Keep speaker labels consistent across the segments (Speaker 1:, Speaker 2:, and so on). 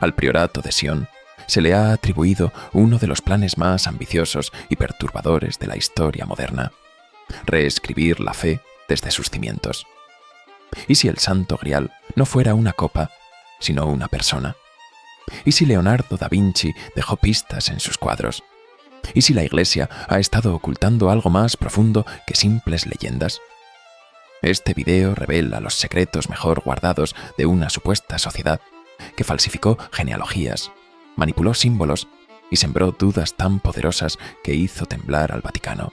Speaker 1: Al priorato de Sion se le ha atribuido uno de los planes más ambiciosos y perturbadores de la historia moderna: reescribir la fe desde sus cimientos. ¿Y si el Santo Grial no fuera una copa, sino una persona? ¿Y si Leonardo da Vinci dejó pistas en sus cuadros? ¿Y si la Iglesia ha estado ocultando algo más profundo que simples leyendas? Este video revela los secretos mejor guardados de una supuesta sociedad que falsificó genealogías, manipuló símbolos y sembró dudas tan poderosas que hizo temblar al Vaticano.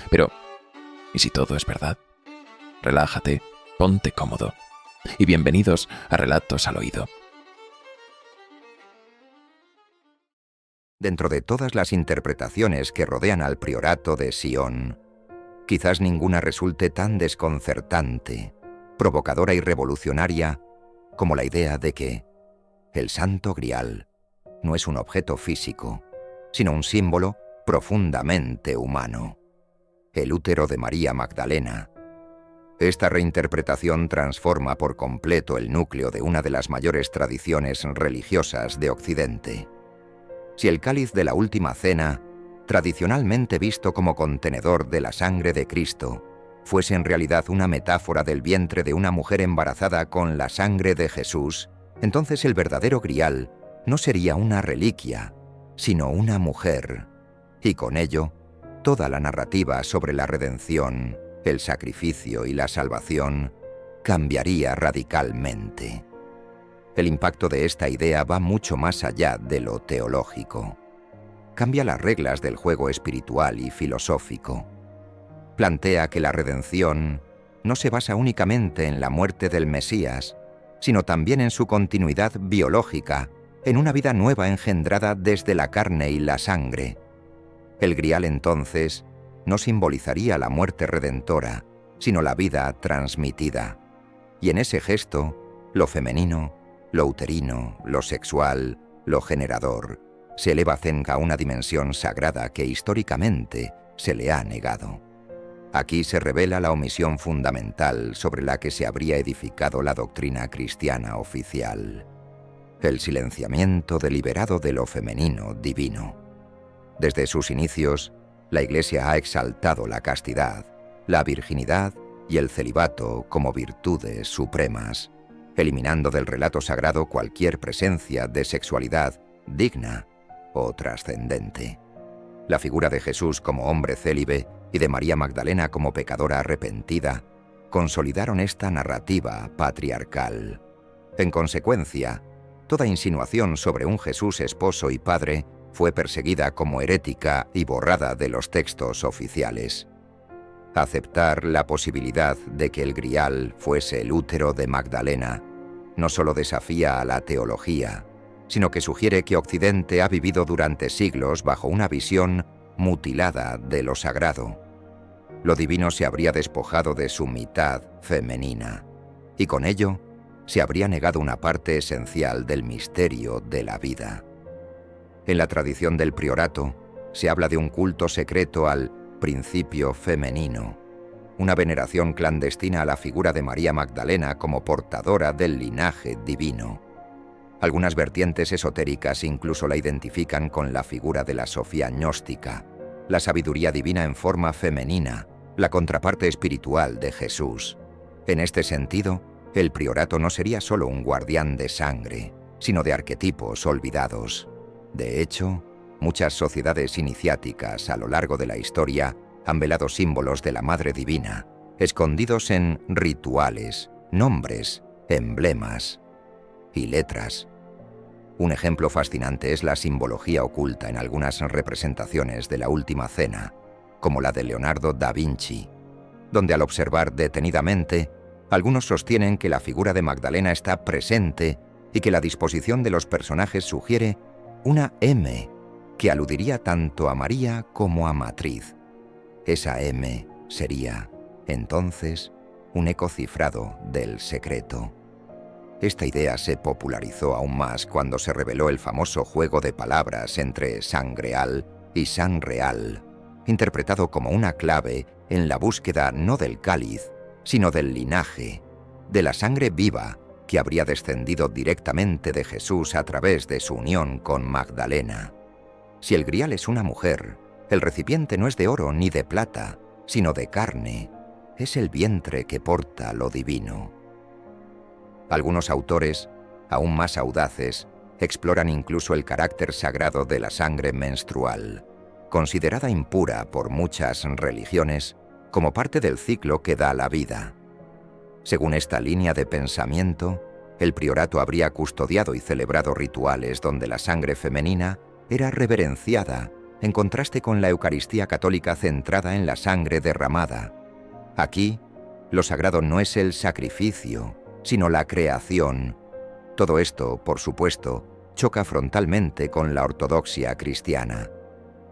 Speaker 1: Pero, ¿y si todo es verdad? Relájate, ponte cómodo y bienvenidos a Relatos al Oído.
Speaker 2: Dentro de todas las interpretaciones que rodean al priorato de Sion, quizás ninguna resulte tan desconcertante, provocadora y revolucionaria como la idea de que el Santo Grial no es un objeto físico, sino un símbolo profundamente humano: el útero de María Magdalena. Esta reinterpretación transforma por completo el núcleo de una de las mayores tradiciones religiosas de Occidente. Si el cáliz de la Última Cena, tradicionalmente visto como contenedor de la sangre de Cristo, fuese en realidad una metáfora del vientre de una mujer embarazada con la sangre de Jesús, entonces el verdadero Grial no sería una reliquia, sino una mujer, y con ello, toda la narrativa sobre la redención, el sacrificio y la salvación cambiaría radicalmente. El impacto de esta idea va mucho más allá de lo teológico. Cambia las reglas del juego espiritual y filosófico. Plantea que la redención no se basa únicamente en la muerte del Mesías, sino también en su continuidad biológica, en una vida nueva engendrada desde la carne y la sangre. El Grial entonces no simbolizaría la muerte redentora, sino la vida transmitida. Y en ese gesto, lo femenino, lo uterino, lo sexual, lo generador, se eleva a una dimensión sagrada que históricamente se le ha negado. Aquí se revela la omisión fundamental sobre la que se habría edificado la doctrina cristiana oficial: el silenciamiento deliberado de lo femenino divino. Desde sus inicios, la Iglesia ha exaltado la castidad, la virginidad y el celibato como virtudes supremas, eliminando del relato sagrado cualquier presencia de sexualidad digna o trascendente. La figura de Jesús como hombre célibe y de María Magdalena como pecadora arrepentida consolidaron esta narrativa patriarcal. En consecuencia, toda insinuación sobre un Jesús esposo y padre fue perseguida como herética y borrada de los textos oficiales. Aceptar la posibilidad de que el Grial fuese el útero de Magdalena no solo desafía a la teología, sino que sugiere que Occidente ha vivido durante siglos bajo una visión mutilada de lo sagrado. Lo divino se habría despojado de su mitad femenina, y con ello se habría negado una parte esencial del misterio de la vida. En la tradición del priorato se habla de un culto secreto al principio femenino, una veneración clandestina a la figura de María Magdalena como portadora del linaje divino. Algunas vertientes esotéricas incluso la identifican con la figura de la Sofía gnóstica, la sabiduría divina en forma femenina, la contraparte espiritual de Jesús. En este sentido, el priorato no sería solo un guardián de sangre, sino de arquetipos olvidados. De hecho, muchas sociedades iniciáticas a lo largo de la historia han velado símbolos de la Madre Divina, escondidos en rituales, nombres, emblemas y letras. Un ejemplo fascinante es la simbología oculta en algunas representaciones de la Última Cena, como la de Leonardo da Vinci, donde al observar detenidamente, algunos sostienen que la figura de Magdalena está presente y que la disposición de los personajes sugiere una M, que aludiría tanto a María como a Matriz. Esa M sería, entonces, un eco cifrado del secreto. Esta idea se popularizó aún más cuando se reveló el famoso juego de palabras entre Sangreal y Sanreal, interpretado como una clave en la búsqueda no del cáliz, sino del linaje, de la sangre viva que habría descendido directamente de Jesús a través de su unión con Magdalena. Si el grial es una mujer, el recipiente no es de oro ni de plata, sino de carne. Es el vientre que porta lo divino. Algunos autores, aún más audaces, exploran incluso el carácter sagrado de la sangre menstrual, considerada impura por muchas religiones como parte del ciclo que da la vida. Según esta línea de pensamiento, el priorato habría custodiado y celebrado rituales donde la sangre femenina era reverenciada, en contraste con la Eucaristía católica centrada en la sangre derramada. Aquí, lo sagrado no es el sacrificio, sino la creación. Todo esto, por supuesto, choca frontalmente con la ortodoxia cristiana.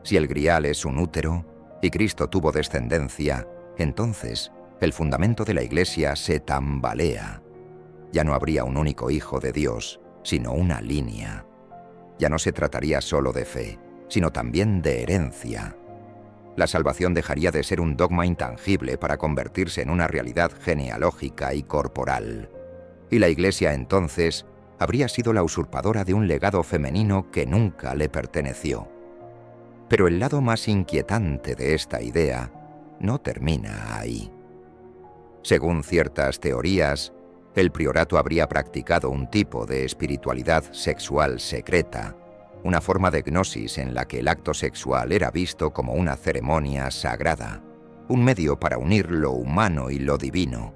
Speaker 2: Si el grial es un útero, y Cristo tuvo descendencia, entonces el fundamento de la Iglesia se tambalea. Ya no habría un único Hijo de Dios, sino una línea. Ya no se trataría solo de fe, sino también de herencia. La salvación dejaría de ser un dogma intangible para convertirse en una realidad genealógica y corporal. Y la Iglesia entonces habría sido la usurpadora de un legado femenino que nunca le perteneció. Pero el lado más inquietante de esta idea no termina ahí. Según ciertas teorías, el priorato habría practicado un tipo de espiritualidad sexual secreta, una forma de gnosis en la que el acto sexual era visto como una ceremonia sagrada, un medio para unir lo humano y lo divino.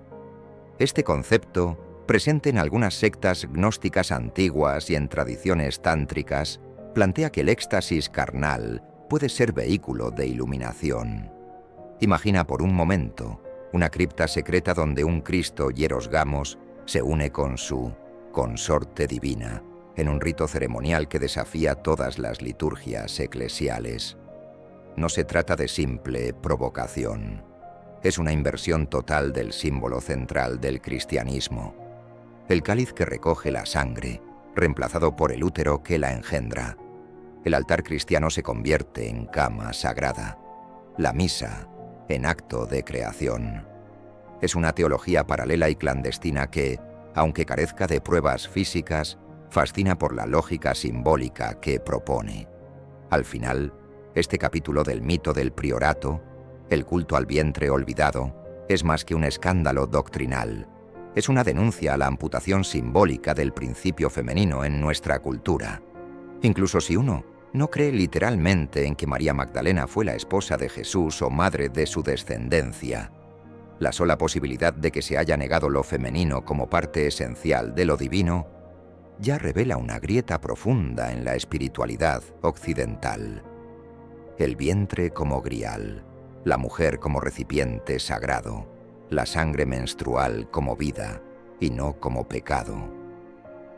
Speaker 2: Este concepto, presente en algunas sectas gnósticas antiguas y en tradiciones tántricas, plantea que el éxtasis carnal puede ser vehículo de iluminación. Imagina por un momento una cripta secreta donde un Cristo hierosgamos se une con su consorte divina, en un rito ceremonial que desafía todas las liturgias eclesiales. No se trata de simple provocación. Es una inversión total del símbolo central del cristianismo. El cáliz que recoge la sangre, reemplazado por el útero que la engendra. El altar cristiano se convierte en cama sagrada. La misa, en acto de creación. Es una teología paralela y clandestina que, aunque carezca de pruebas físicas, fascina por la lógica simbólica que propone. Al final, este capítulo del mito del priorato, el culto al vientre olvidado, es más que un escándalo doctrinal. Es una denuncia a la amputación simbólica del principio femenino en nuestra cultura. Incluso si uno no cree literalmente en que María Magdalena fue la esposa de Jesús o madre de su descendencia, la sola posibilidad de que se haya negado lo femenino como parte esencial de lo divino ya revela una grieta profunda en la espiritualidad occidental. El vientre como grial, la mujer como recipiente sagrado, la sangre menstrual como vida y no como pecado.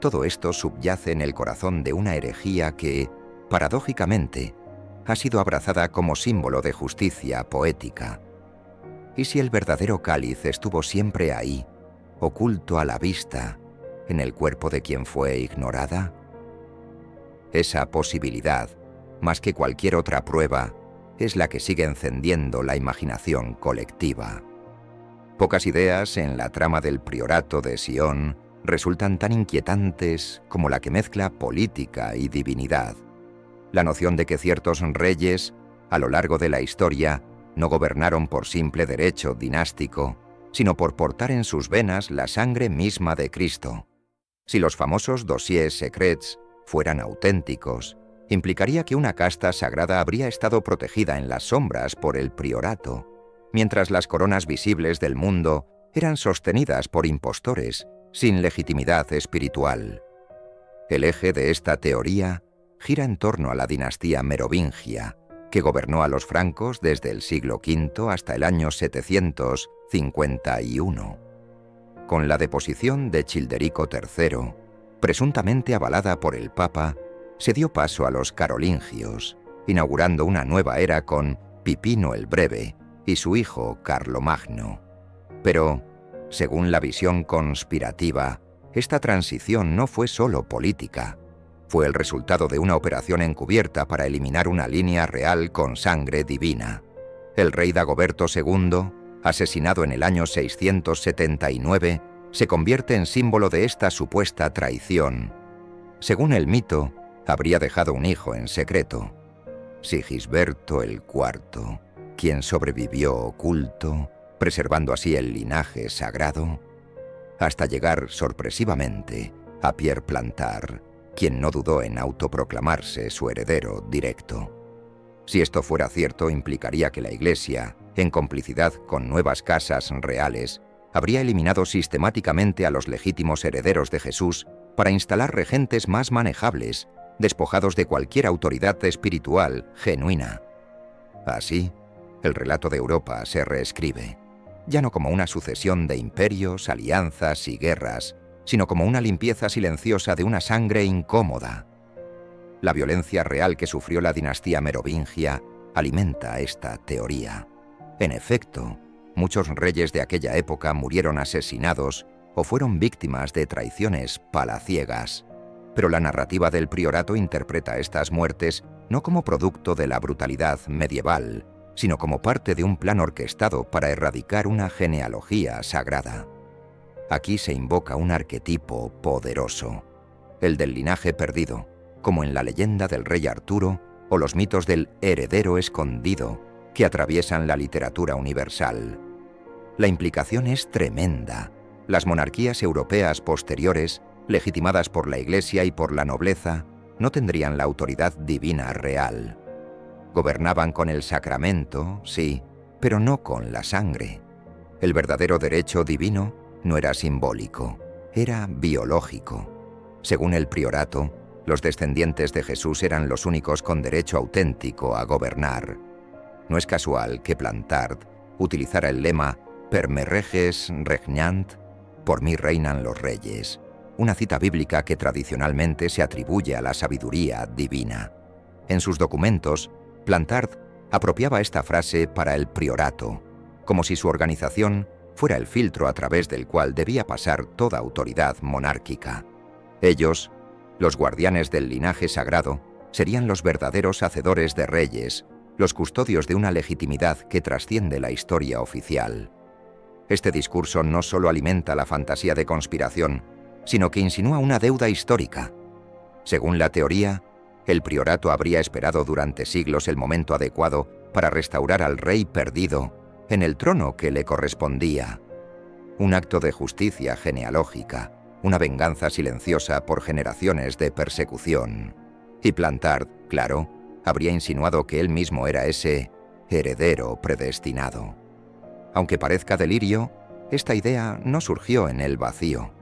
Speaker 2: Todo esto subyace en el corazón de una herejía que, paradójicamente, ha sido abrazada como símbolo de justicia poética. ¿Y si el verdadero cáliz estuvo siempre ahí, oculto a la vista, en el cuerpo de quien fue ignorada? Esa posibilidad, más que cualquier otra prueba, es la que sigue encendiendo la imaginación colectiva. Pocas ideas en la trama del priorato de Sion resultan tan inquietantes como la que mezcla política y divinidad. La noción de que ciertos reyes, a lo largo de la historia, no gobernaron por simple derecho dinástico, sino por portar en sus venas la sangre misma de Cristo. Si los famosos dossiers secrets fueran auténticos, implicaría que una casta sagrada habría estado protegida en las sombras por el priorato, mientras las coronas visibles del mundo eran sostenidas por impostores sin legitimidad espiritual. El eje de esta teoría gira en torno a la dinastía merovingia, que gobernó a los francos desde el siglo V hasta el año 751. Con la deposición de Childerico III, presuntamente avalada por el Papa, se dio paso a los carolingios, inaugurando una nueva era con Pipino el Breve y su hijo Carlomagno. Pero, según la visión conspirativa, esta transición no fue solo política. Fue el resultado de una operación encubierta para eliminar una línea real con sangre divina. El rey Dagoberto II, asesinado en el año 679, se convierte en símbolo de esta supuesta traición. Según el mito, habría dejado un hijo en secreto, Sigisberto el IV, quien sobrevivió oculto, preservando así el linaje sagrado, hasta llegar sorpresivamente a Pierre Plantard, quien no dudó en autoproclamarse su heredero directo. Si esto fuera cierto, implicaría que la Iglesia, en complicidad con nuevas casas reales, habría eliminado sistemáticamente a los legítimos herederos de Jesús para instalar regentes más manejables, despojados de cualquier autoridad espiritual genuina. Así, el relato de Europa se reescribe, ya no como una sucesión de imperios, alianzas y guerras, sino como una limpieza silenciosa de una sangre incómoda. La violencia real que sufrió la dinastía merovingia alimenta esta teoría. En efecto, muchos reyes de aquella época murieron asesinados o fueron víctimas de traiciones palaciegas, pero la narrativa del priorato interpreta estas muertes no como producto de la brutalidad medieval, sino como parte de un plan orquestado para erradicar una genealogía sagrada. Aquí se invoca un arquetipo poderoso, el del linaje perdido, como en la leyenda del rey Arturo o los mitos del heredero escondido que atraviesan la literatura universal. La implicación es tremenda. Las monarquías europeas posteriores, legitimadas por la Iglesia y por la nobleza, no tendrían la autoridad divina real. Gobernaban con el sacramento, sí, pero no con la sangre. El verdadero derecho divino no era simbólico, era biológico. Según el priorato, los descendientes de Jesús eran los únicos con derecho auténtico a gobernar. No es casual que Plantard utilizara el lema «Per me reges regnant», «Por mí reinan los reyes», una cita bíblica que tradicionalmente se atribuye a la sabiduría divina. En sus documentos, Plantard apropiaba esta frase para el priorato, como si su organización fuera el filtro a través del cual debía pasar toda autoridad monárquica. Ellos, los guardianes del linaje sagrado, serían los verdaderos hacedores de reyes, los custodios de una legitimidad que trasciende la historia oficial. Este discurso no solo alimenta la fantasía de conspiración, sino que insinúa una deuda histórica. Según la teoría, el priorato habría esperado durante siglos el momento adecuado para restaurar al rey perdido en el trono que le correspondía. Un acto de justicia genealógica, una venganza silenciosa por generaciones de persecución. Y Plantard, claro, habría insinuado que él mismo era ese heredero predestinado. Aunque parezca delirio, esta idea no surgió en el vacío.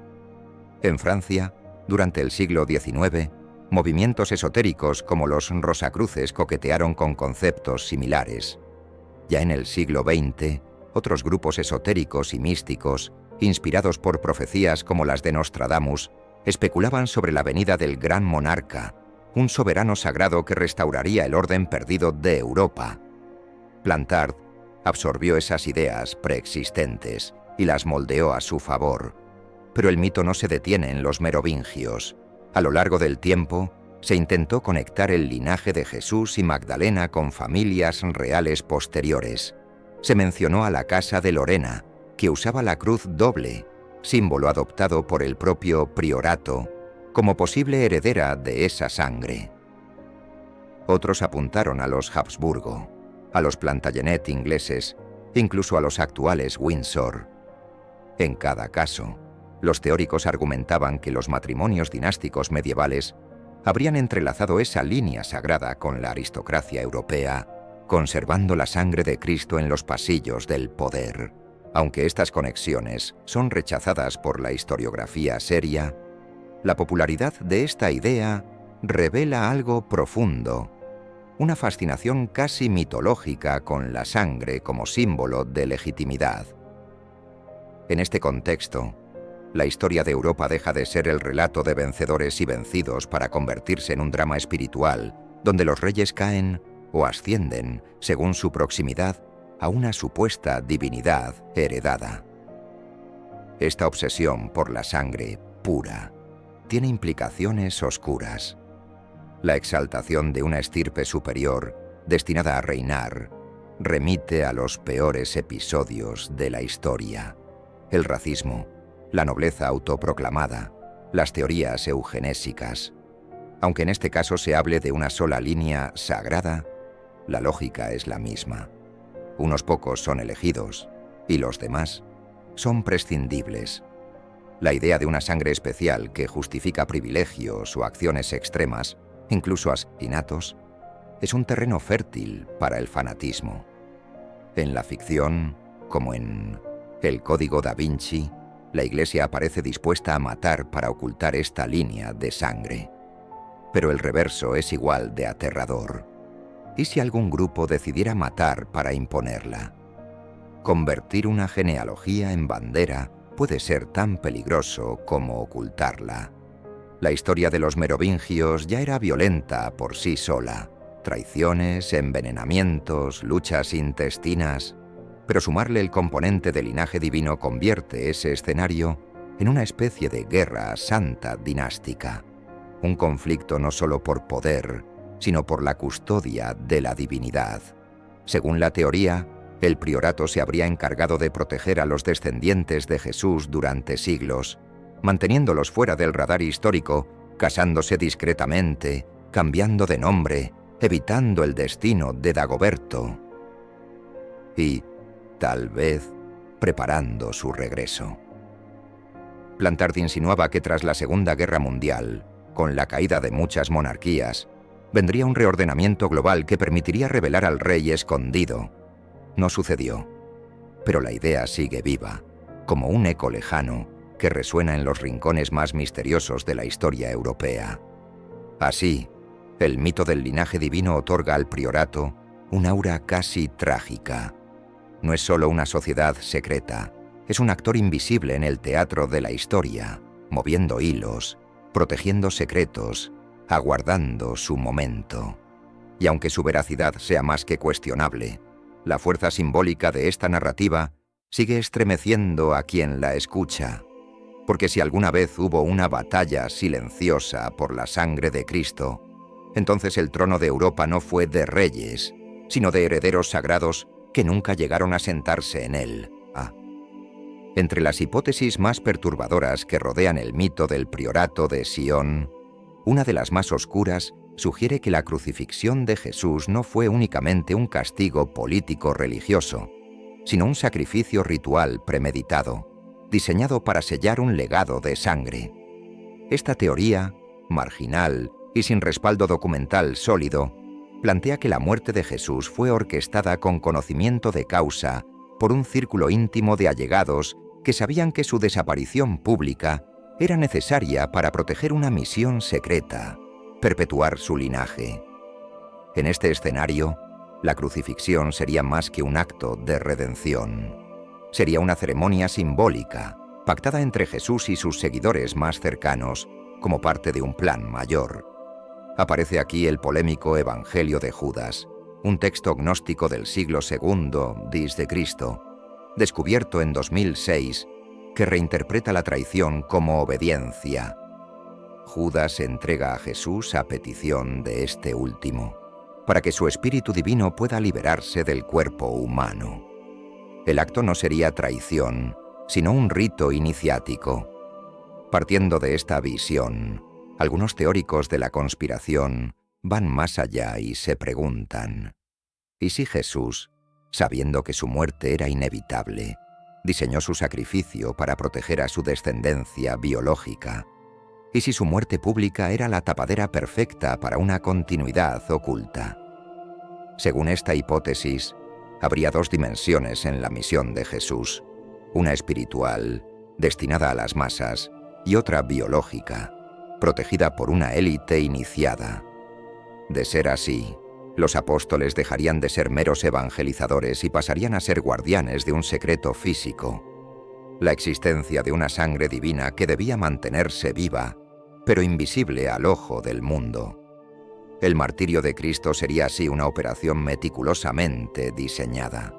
Speaker 2: En Francia, durante el siglo XIX, movimientos esotéricos como los Rosacruces coquetearon con conceptos similares. Ya en el siglo XX, otros grupos esotéricos y místicos, inspirados por profecías como las de Nostradamus, especulaban sobre la venida del gran monarca, un soberano sagrado que restauraría el orden perdido de Europa. Plantard absorbió esas ideas preexistentes y las moldeó a su favor. Pero el mito no se detiene en los merovingios. A lo largo del tiempo, se intentó conectar el linaje de Jesús y Magdalena con familias reales posteriores. Se mencionó a la casa de Lorena, que usaba la cruz doble, símbolo adoptado por el propio priorato, como posible heredera de esa sangre. Otros apuntaron a los Habsburgo, a los Plantagenet ingleses, incluso a los actuales Windsor. En cada caso, los teóricos argumentaban que los matrimonios dinásticos medievales habrían entrelazado esa línea sagrada con la aristocracia europea, conservando la sangre de Cristo en los pasillos del poder. Aunque estas conexiones son rechazadas por la historiografía seria, la popularidad de esta idea revela algo profundo, una fascinación casi mitológica con la sangre como símbolo de legitimidad. En este contexto, la historia de Europa deja de ser el relato de vencedores y vencidos para convertirse en un drama espiritual, donde los reyes caen o ascienden, según su proximidad, a una supuesta divinidad heredada. Esta obsesión por la sangre pura tiene implicaciones oscuras. La exaltación de una estirpe superior, destinada a reinar, remite a los peores episodios de la historia: el racismo, la nobleza autoproclamada, las teorías eugenésicas. Aunque en este caso se hable de una sola línea sagrada, la lógica es la misma. Unos pocos son elegidos y los demás son prescindibles. La idea de una sangre especial que justifica privilegios o acciones extremas, incluso asesinatos, es un terreno fértil para el fanatismo. En la ficción, como en El Código da Vinci, la Iglesia aparece dispuesta a matar para ocultar esta línea de sangre. Pero el reverso es igual de aterrador. ¿Y si algún grupo decidiera matar para imponerla? Convertir una genealogía en bandera puede ser tan peligroso como ocultarla. La historia de los merovingios ya era violenta por sí sola. Traiciones, envenenamientos, luchas intestinas. Pero sumarle el componente de linaje divino convierte ese escenario en una especie de guerra santa dinástica. Un conflicto no solo por poder, sino por la custodia de la divinidad. Según la teoría, el priorato se habría encargado de proteger a los descendientes de Jesús durante siglos, manteniéndolos fuera del radar histórico, casándose discretamente, cambiando de nombre, evitando el destino de Dagoberto y, tal vez, preparando su regreso. Plantard insinuaba que tras la Segunda Guerra Mundial, con la caída de muchas monarquías, vendría un reordenamiento global que permitiría revelar al rey escondido. No sucedió, pero la idea sigue viva, como un eco lejano que resuena en los rincones más misteriosos de la historia europea. Así, el mito del linaje divino otorga al priorato un aura casi trágica. No es solo una sociedad secreta, es un actor invisible en el teatro de la historia, moviendo hilos, protegiendo secretos, aguardando su momento. Y aunque su veracidad sea más que cuestionable, la fuerza simbólica de esta narrativa sigue estremeciendo a quien la escucha. Porque si alguna vez hubo una batalla silenciosa por la sangre de Cristo, entonces el trono de Europa no fue de reyes, sino de herederos sagrados que nunca llegaron a sentarse en él. Entre las hipótesis más perturbadoras que rodean el mito del priorato de Sion, una de las más oscuras sugiere que la crucifixión de Jesús no fue únicamente un castigo político-religioso, sino un sacrificio ritual premeditado, diseñado para sellar un legado de sangre. Esta teoría, marginal y sin respaldo documental sólido, plantea que la muerte de Jesús fue orquestada con conocimiento de causa por un círculo íntimo de allegados que sabían que su desaparición pública era necesaria para proteger una misión secreta, perpetuar su linaje. En este escenario, la crucifixión sería más que un acto de redención. Sería una ceremonia simbólica, pactada entre Jesús y sus seguidores más cercanos, como parte de un plan mayor. Aparece aquí el polémico Evangelio de Judas, un texto gnóstico del siglo II d. Cristo, descubierto en 2006, que reinterpreta la traición como obediencia. Judas entrega a Jesús a petición de este último, para que su espíritu divino pueda liberarse del cuerpo humano. El acto no sería traición, sino un rito iniciático. Partiendo de esta visión, algunos teóricos de la conspiración van más allá y se preguntan: ¿y si Jesús, sabiendo que su muerte era inevitable, diseñó su sacrificio para proteger a su descendencia biológica? ¿Y si su muerte pública era la tapadera perfecta para una continuidad oculta? Según esta hipótesis, habría dos dimensiones en la misión de Jesús, una espiritual, destinada a las masas, y otra biológica, protegida por una élite iniciada. De ser así, los apóstoles dejarían de ser meros evangelizadores y pasarían a ser guardianes de un secreto físico, la existencia de una sangre divina que debía mantenerse viva, pero invisible al ojo del mundo. El martirio de Cristo sería así una operación meticulosamente diseñada.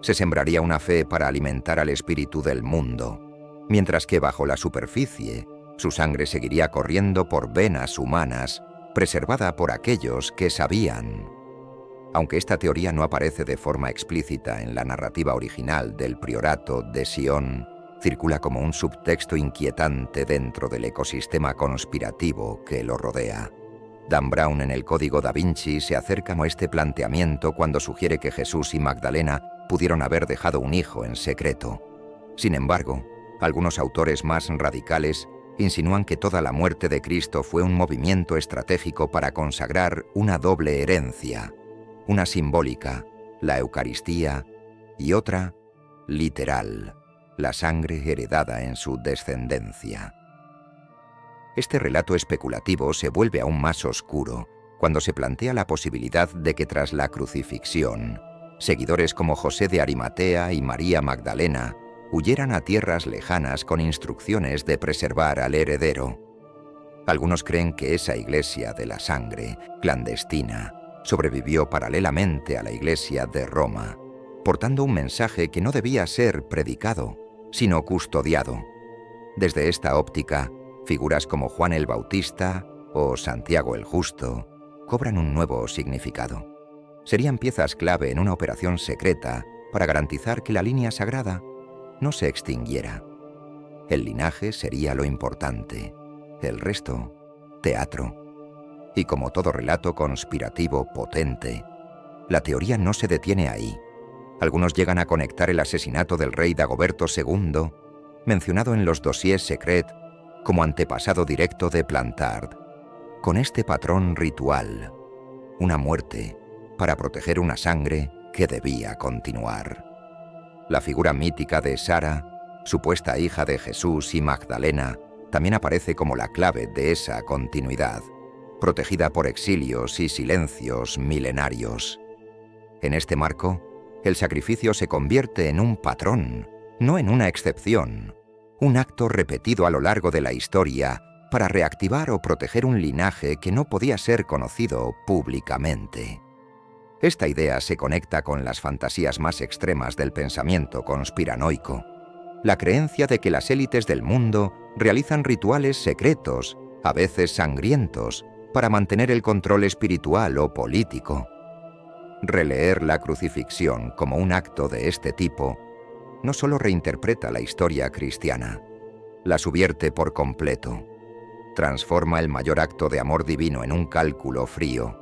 Speaker 2: Se sembraría una fe para alimentar al espíritu del mundo, mientras que bajo la superficie, su sangre seguiría corriendo por venas humanas, preservada por aquellos que sabían. Aunque esta teoría no aparece de forma explícita en la narrativa original del priorato de Sion, circula como un subtexto inquietante dentro del ecosistema conspirativo que lo rodea. Dan Brown en el Código da Vinci se acerca a este planteamiento cuando sugiere que Jesús y Magdalena pudieron haber dejado un hijo en secreto. Sin embargo, algunos autores más radicales insinúan que toda la muerte de Cristo fue un movimiento estratégico para consagrar una doble herencia, una simbólica, la Eucaristía, y otra, literal, la sangre heredada en su descendencia. Este relato especulativo se vuelve aún más oscuro cuando se plantea la posibilidad de que tras la crucifixión, seguidores como José de Arimatea y María Magdalena huyeran a tierras lejanas con instrucciones de preservar al heredero. Algunos creen que esa iglesia de la sangre, clandestina, sobrevivió paralelamente a la iglesia de Roma, portando un mensaje que no debía ser predicado, sino custodiado. Desde esta óptica, figuras como Juan el Bautista o Santiago el Justo cobran un nuevo significado. Serían piezas clave en una operación secreta para garantizar que la línea sagrada no se extinguiera. El linaje sería lo importante, el resto, teatro. Y como todo relato conspirativo potente, la teoría no se detiene ahí. Algunos llegan a conectar el asesinato del rey Dagoberto II, mencionado en los dossiers secret como antepasado directo de Plantard, con este patrón ritual, una muerte para proteger una sangre que debía continuar. La figura mítica de Sara, supuesta hija de Jesús y Magdalena, también aparece como la clave de esa continuidad, protegida por exilios y silencios milenarios. En este marco, el sacrificio se convierte en un patrón, no en una excepción, un acto repetido a lo largo de la historia para reactivar o proteger un linaje que no podía ser conocido públicamente. Esta idea se conecta con las fantasías más extremas del pensamiento conspiranoico, la creencia de que las élites del mundo realizan rituales secretos, a veces sangrientos, para mantener el control espiritual o político. Releer la crucifixión como un acto de este tipo no solo reinterpreta la historia cristiana, la subvierte por completo, transforma el mayor acto de amor divino en un cálculo frío,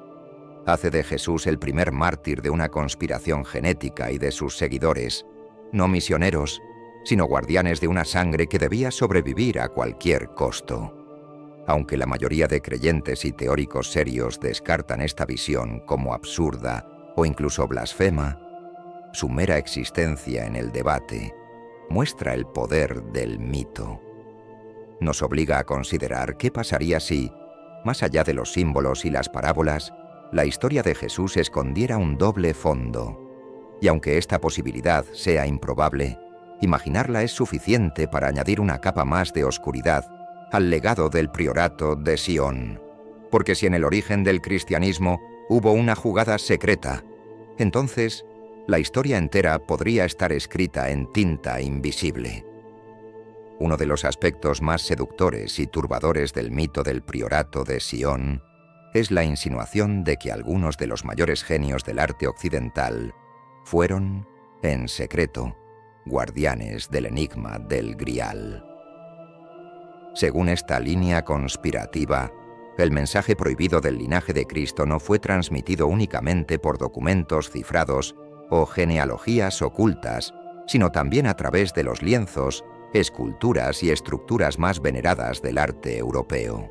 Speaker 2: hace de Jesús el primer mártir de una conspiración genética y de sus seguidores, no misioneros, sino guardianes de una sangre que debía sobrevivir a cualquier costo. Aunque la mayoría de creyentes y teóricos serios descartan esta visión como absurda o incluso blasfema, su mera existencia en el debate muestra el poder del mito. Nos obliga a considerar qué pasaría si, más allá de los símbolos y las parábolas, la historia de Jesús escondiera un doble fondo. Y aunque esta posibilidad sea improbable, imaginarla es suficiente para añadir una capa más de oscuridad al legado del priorato de Sion. Porque si en el origen del cristianismo hubo una jugada secreta, entonces la historia entera podría estar escrita en tinta invisible. Uno de los aspectos más seductores y turbadores del mito del priorato de Sion es la insinuación de que algunos de los mayores genios del arte occidental fueron, en secreto, guardianes del enigma del Grial. Según esta línea conspirativa, el mensaje prohibido del linaje de Cristo no fue transmitido únicamente por documentos cifrados o genealogías ocultas, sino también a través de los lienzos, esculturas y estructuras más veneradas del arte europeo.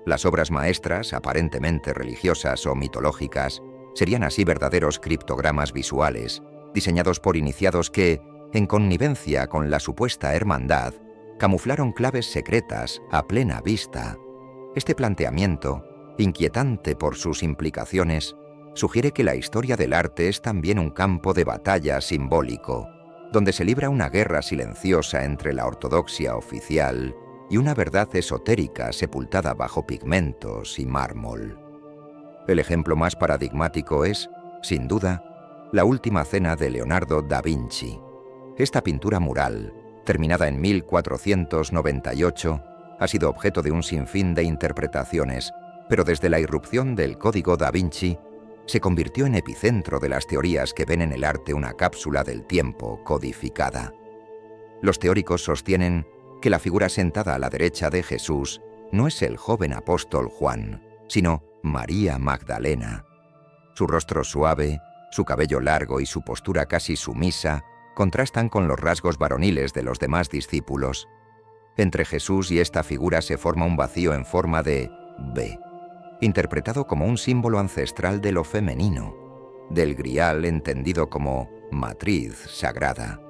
Speaker 2: Las obras maestras, aparentemente religiosas o mitológicas, serían así verdaderos criptogramas visuales, diseñados por iniciados que, en connivencia con la supuesta hermandad, camuflaron claves secretas a plena vista. Este planteamiento, inquietante por sus implicaciones, sugiere que la historia del arte es también un campo de batalla simbólico, donde se libra una guerra silenciosa entre la ortodoxia oficial y una verdad esotérica sepultada bajo pigmentos y mármol. El ejemplo más paradigmático es, sin duda, La Última Cena de Leonardo da Vinci. Esta pintura mural, terminada en 1498, ha sido objeto de un sinfín de interpretaciones, pero desde la irrupción del Código da Vinci, se convirtió en epicentro de las teorías que ven en el arte una cápsula del tiempo codificada. Los teóricos sostienen que la figura sentada a la derecha de Jesús no es el joven apóstol Juan, sino María Magdalena. Su rostro suave, su cabello largo y su postura casi sumisa contrastan con los rasgos varoniles de los demás discípulos. Entre Jesús y esta figura se forma un vacío en forma de B, interpretado como un símbolo ancestral de lo femenino, del grial entendido como matriz sagrada.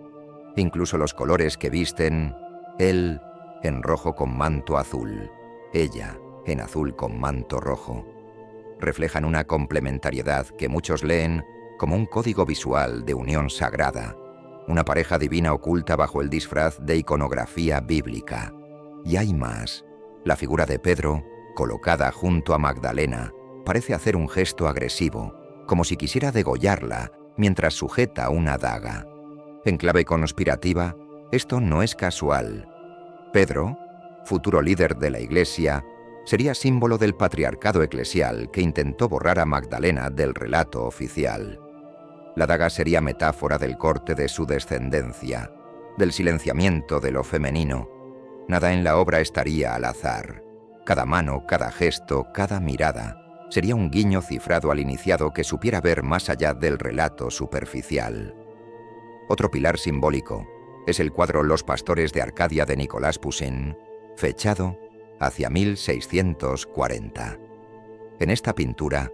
Speaker 2: Incluso los colores que visten, él en rojo con manto azul, ella en azul con manto rojo, reflejan una complementariedad que muchos leen como un código visual de unión sagrada, una pareja divina oculta bajo el disfraz de iconografía bíblica. Y hay más. La figura de Pedro, colocada junto a Magdalena, parece hacer un gesto agresivo, como si quisiera degollarla mientras sujeta una daga. En clave conspirativa, esto no es casual. Pedro, futuro líder de la Iglesia, sería símbolo del patriarcado eclesial que intentó borrar a Magdalena del relato oficial. La daga sería metáfora del corte de su descendencia, del silenciamiento de lo femenino. Nada en la obra estaría al azar. Cada mano, cada gesto, cada mirada sería un guiño cifrado al iniciado que supiera ver más allá del relato superficial. Otro pilar simbólico es el cuadro Los pastores de Arcadia de Nicolás Poussin, fechado hacia 1640. En esta pintura,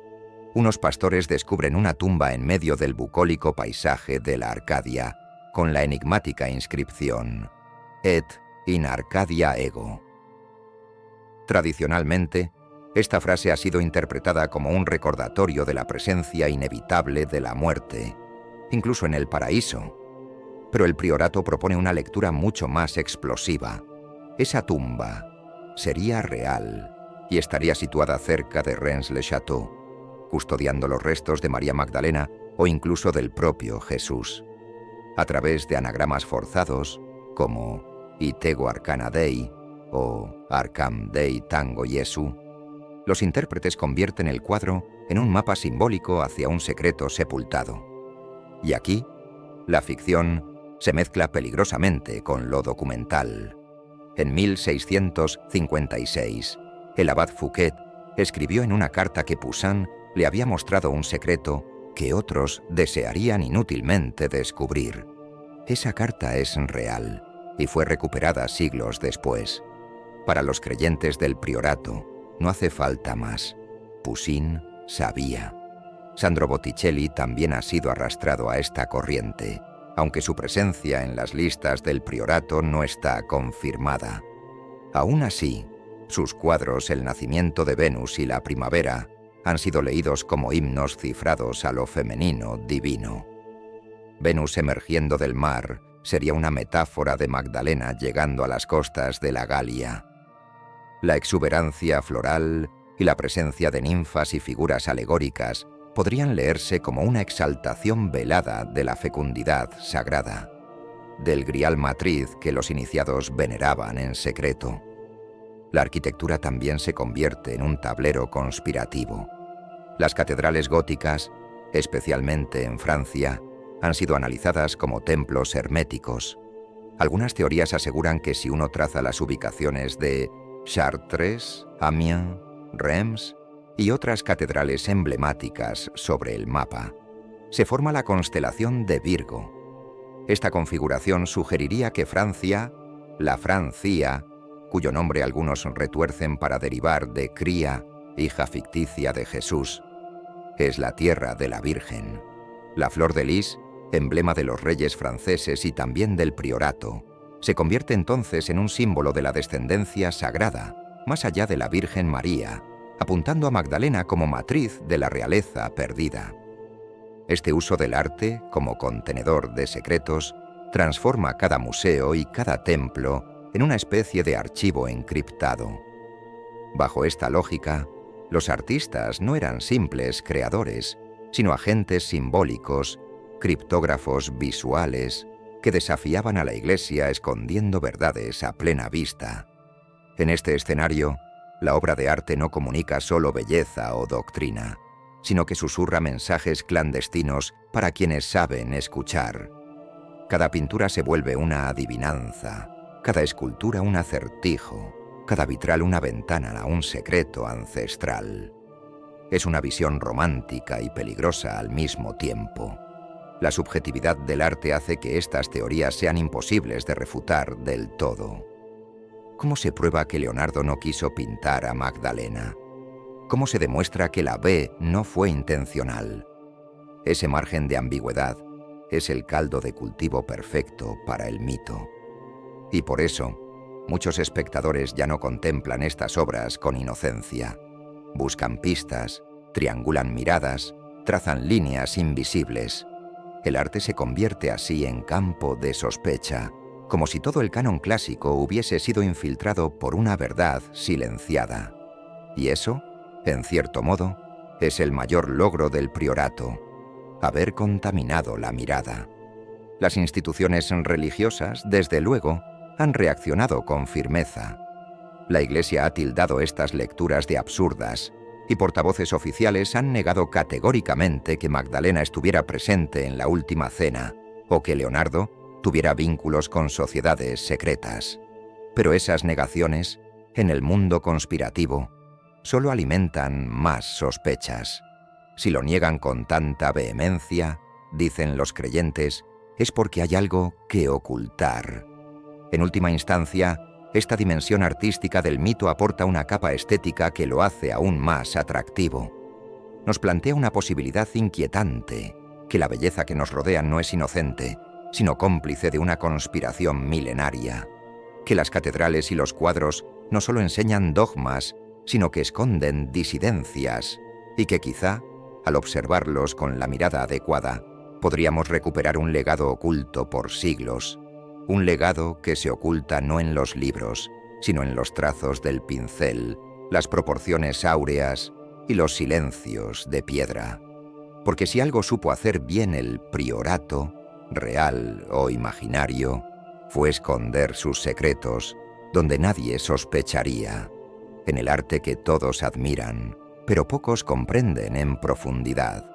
Speaker 2: unos pastores descubren una tumba en medio del bucólico paisaje de la Arcadia, con la enigmática inscripción «Et in Arcadia ego». Tradicionalmente, esta frase ha sido interpretada como un recordatorio de la presencia inevitable de la muerte, incluso en el paraíso. Pero el priorato propone una lectura mucho más explosiva. Esa tumba sería real y estaría situada cerca de Rennes-le-Château, custodiando los restos de María Magdalena o incluso del propio Jesús. A través de anagramas forzados, como Itego Arcana Dei o Arcam Dei Tango Jesu, los intérpretes convierten el cuadro en un mapa simbólico hacia un secreto sepultado. Y aquí, la ficción se mezcla peligrosamente con lo documental. En 1656, el abad Fouquet escribió en una carta que Poussin le había mostrado un secreto que otros desearían inútilmente descubrir. Esa carta es real y fue recuperada siglos después. Para los creyentes del priorato, no hace falta más. Poussin sabía. Sandro Botticelli también ha sido arrastrado a esta corriente, aunque su presencia en las listas del priorato no está confirmada. Aún así, sus cuadros El nacimiento de Venus y La primavera han sido leídos como himnos cifrados a lo femenino divino. Venus emergiendo del mar sería una metáfora de Magdalena llegando a las costas de la Galia. La exuberancia floral y la presencia de ninfas y figuras alegóricas podrían leerse como una exaltación velada de la fecundidad sagrada, del grial matriz que los iniciados veneraban en secreto. La arquitectura también se convierte en un tablero conspirativo. Las catedrales góticas, especialmente en Francia, han sido analizadas como templos herméticos. Algunas teorías aseguran que si uno traza las ubicaciones de Chartres, Amiens, Reims y otras catedrales emblemáticas sobre el mapa, se forma la constelación de Virgo. Esta configuración sugeriría que Francia, la Francia, cuyo nombre algunos retuercen para derivar de cría, hija ficticia de Jesús, es la tierra de la Virgen. La flor de lis, emblema de los reyes franceses y también del priorato, se convierte entonces en un símbolo de la descendencia sagrada, más allá de la Virgen María, apuntando a Magdalena como matriz de la realeza perdida. Este uso del arte como contenedor de secretos transforma cada museo y cada templo en una especie de archivo encriptado. Bajo esta lógica, los artistas no eran simples creadores, sino agentes simbólicos, criptógrafos visuales, que desafiaban a la Iglesia escondiendo verdades a plena vista. En este escenario, la obra de arte no comunica solo belleza o doctrina, sino que susurra mensajes clandestinos para quienes saben escuchar. Cada pintura se vuelve una adivinanza, cada escultura un acertijo, cada vitral una ventana a un secreto ancestral. Es una visión romántica y peligrosa al mismo tiempo. La subjetividad del arte hace que estas teorías sean imposibles de refutar del todo. ¿Cómo se prueba que Leonardo no quiso pintar a Magdalena? ¿Cómo se demuestra que la B no fue intencional? Ese margen de ambigüedad es el caldo de cultivo perfecto para el mito. Y por eso, muchos espectadores ya no contemplan estas obras con inocencia. Buscan pistas, triangulan miradas, trazan líneas invisibles. El arte se convierte así en campo de sospecha, como si todo el canon clásico hubiese sido infiltrado por una verdad silenciada. Y eso, en cierto modo, es el mayor logro del priorato: haber contaminado la mirada. Las instituciones religiosas, desde luego, han reaccionado con firmeza. La Iglesia ha tildado estas lecturas de absurdas, y portavoces oficiales han negado categóricamente que Magdalena estuviera presente en la última cena, o que Leonardo tuviera vínculos con sociedades secretas. Pero esas negaciones, en el mundo conspirativo, solo alimentan más sospechas. Si lo niegan con tanta vehemencia, dicen los creyentes, es porque hay algo que ocultar. En última instancia, esta dimensión artística del mito aporta una capa estética que lo hace aún más atractivo. Nos plantea una posibilidad inquietante, que la belleza que nos rodea no es inocente, sino cómplice de una conspiración milenaria, que las catedrales y los cuadros no solo enseñan dogmas, sino que esconden disidencias, y que quizá, al observarlos con la mirada adecuada, podríamos recuperar un legado oculto por siglos, un legado que se oculta no en los libros, sino en los trazos del pincel, las proporciones áureas y los silencios de piedra. Porque si algo supo hacer bien el priorato, real o imaginario, fue esconder sus secretos donde nadie sospecharía, en el arte que todos admiran, pero pocos comprenden en profundidad.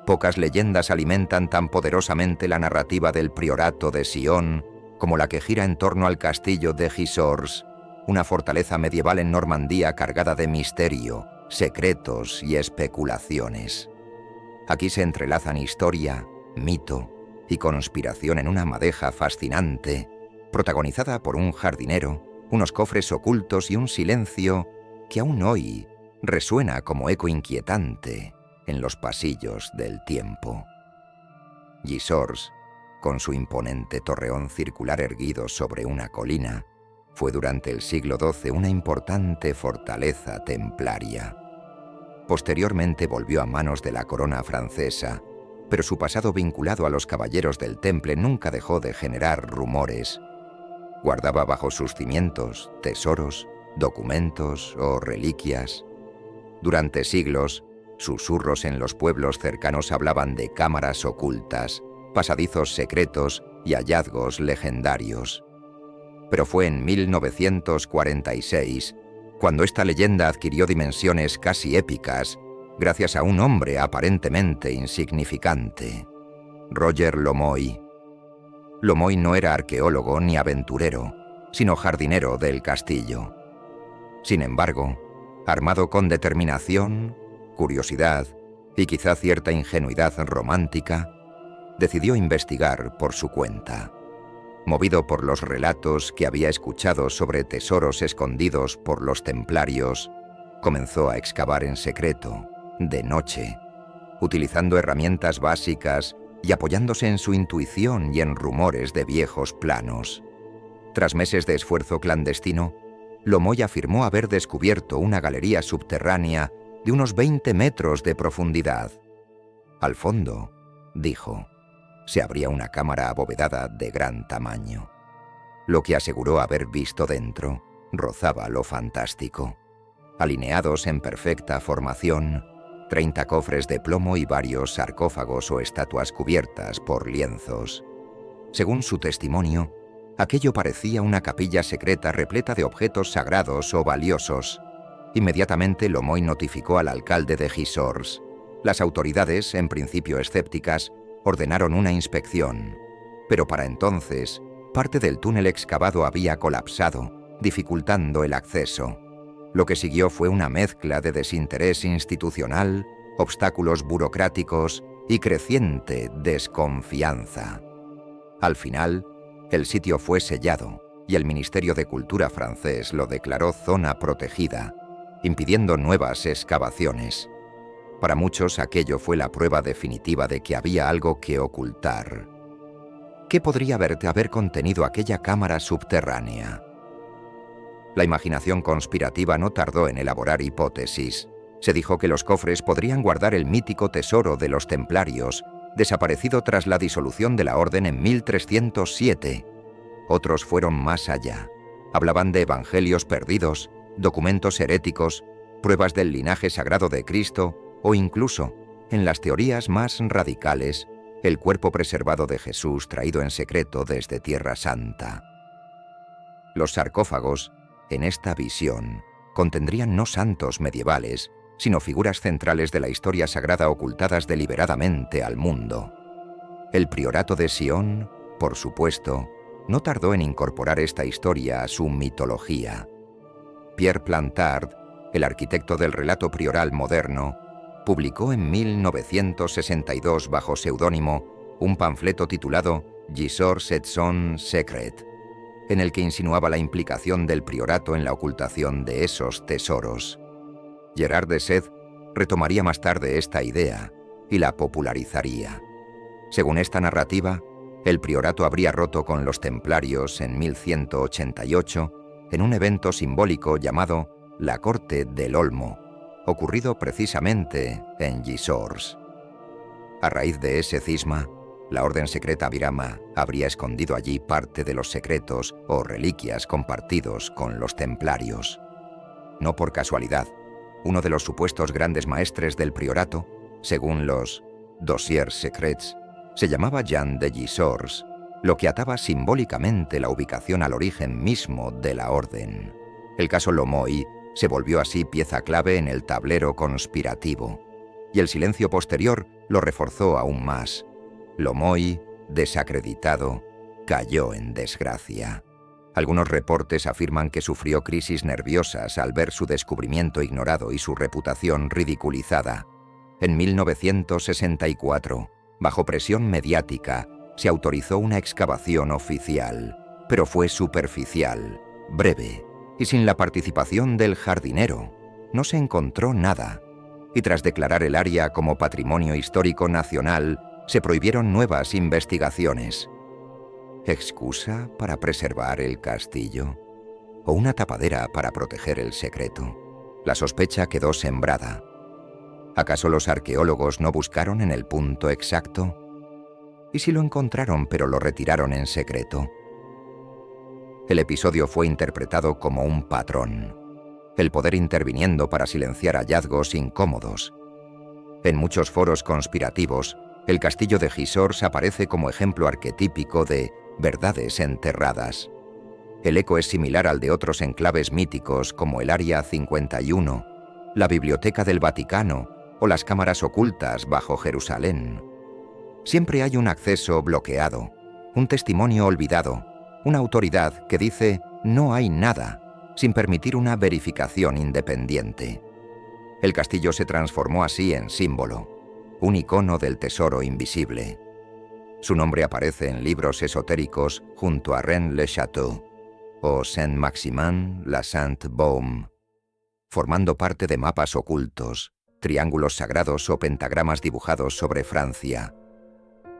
Speaker 2: Pocas leyendas alimentan tan poderosamente la narrativa del priorato de Sion como la que gira en torno al castillo de Gisors, una fortaleza medieval en Normandía cargada de misterio, secretos y especulaciones. Aquí se entrelazan historia, mito y conspiración en una madeja fascinante, protagonizada por un jardinero, unos cofres ocultos y un silencio que aún hoy resuena como eco inquietante en los pasillos del tiempo. Gisors, con su imponente torreón circular erguido sobre una colina, fue durante el siglo XII una importante fortaleza templaria. Posteriormente volvió a manos de la corona francesa, pero su pasado vinculado a los caballeros del Temple nunca dejó de generar rumores. Guardaba bajo sus cimientos tesoros, documentos o reliquias. Durante siglos, susurros en los pueblos cercanos hablaban de cámaras ocultas, pasadizos secretos y hallazgos legendarios. Pero fue en 1946 cuando esta leyenda adquirió dimensiones casi épicas gracias a un hombre aparentemente insignificante: Roger Lomoy. Lomoy no era arqueólogo ni aventurero, sino jardinero del castillo. Sin embargo, armado con determinación, curiosidad y quizá cierta ingenuidad romántica, decidió investigar por su cuenta. Movido por los relatos que había escuchado sobre tesoros escondidos por los templarios, comenzó a excavar en secreto, de noche, utilizando herramientas básicas y apoyándose en su intuición y en rumores de viejos planos. Tras meses de esfuerzo clandestino, Lomoy afirmó haber descubierto una galería subterránea de unos 20 metros de profundidad. Al fondo, dijo, se abría una cámara abovedada de gran tamaño. Lo que aseguró haber visto dentro rozaba lo fantástico. Alineados en perfecta formación, 30 cofres de plomo y varios sarcófagos o estatuas cubiertas por lienzos. Según su testimonio, aquello parecía una capilla secreta repleta de objetos sagrados o valiosos. Inmediatamente Lomoy notificó al alcalde de Gisors. Las autoridades, en principio escépticas, ordenaron una inspección. Pero para entonces, parte del túnel excavado había colapsado, dificultando el acceso. Lo que siguió fue una mezcla de desinterés institucional, obstáculos burocráticos y creciente desconfianza. Al final, el sitio fue sellado y el Ministerio de Cultura francés lo declaró zona protegida, impidiendo nuevas excavaciones. Para muchos aquello fue la prueba definitiva de que había algo que ocultar. ¿Qué podría haber contenido aquella cámara subterránea? La imaginación conspirativa no tardó en elaborar hipótesis. Se dijo que los cofres podrían guardar el mítico tesoro de los templarios, desaparecido tras la disolución de la orden en 1307. Otros fueron más allá. Hablaban de evangelios perdidos, documentos heréticos, pruebas del linaje sagrado de Cristo o incluso, en las teorías más radicales, el cuerpo preservado de Jesús traído en secreto desde Tierra Santa. Los sarcófagos, en esta visión, contendrían no santos medievales, sino figuras centrales de la historia sagrada ocultadas deliberadamente al mundo. El priorato de Sion, por supuesto, no tardó en incorporar esta historia a su mitología. Pierre Plantard, el arquitecto del relato prioral moderno, publicó en 1962 bajo seudónimo un panfleto titulado Gisors et son secret, en el que insinuaba la implicación del priorato en la ocultación de esos tesoros. Gerard de Sède retomaría más tarde esta idea y la popularizaría. Según esta narrativa, el priorato habría roto con los templarios en 1188 en un evento simbólico llamado la Corte del Olmo, ocurrido precisamente en Gisors. A raíz de ese cisma, la orden secreta Birama habría escondido allí parte de los secretos o reliquias compartidos con los templarios. No por casualidad, uno de los supuestos grandes maestres del priorato, según los Dossiers Secrets, se llamaba Jean de Gisors, lo que ataba simbólicamente la ubicación al origen mismo de la orden. El caso Lomoy se volvió así pieza clave en el tablero conspirativo, y el silencio posterior lo reforzó aún más. Lomoy, desacreditado, cayó en desgracia. Algunos reportes afirman que sufrió crisis nerviosas al ver su descubrimiento ignorado y su reputación ridiculizada. En 1964, bajo presión mediática, se autorizó una excavación oficial, pero fue superficial, breve, y sin la participación del jardinero. No se encontró nada, y tras declarar el área como Patrimonio Histórico Nacional, se prohibieron nuevas investigaciones. ¿Excusa para preservar el castillo? ¿O una tapadera para proteger el secreto? La sospecha quedó sembrada. ¿Acaso los arqueólogos no buscaron en el punto exacto? ¿Y si lo encontraron pero lo retiraron en secreto? El episodio fue interpretado como un patrón, el poder interviniendo para silenciar hallazgos incómodos. En muchos foros conspirativos, el castillo de Gisors aparece como ejemplo arquetípico de verdades enterradas. El eco es similar al de otros enclaves míticos como el Área 51, la Biblioteca del Vaticano o las cámaras ocultas bajo Jerusalén. Siempre hay un acceso bloqueado, un testimonio olvidado, una autoridad que dice no hay nada, sin permitir una verificación independiente. El castillo se transformó así en símbolo, un icono del tesoro invisible. Su nombre aparece en libros esotéricos junto a Rennes-le-Château o Saint-Maximin-la-Sainte-Baume, formando parte de mapas ocultos, triángulos sagrados o pentagramas dibujados sobre Francia.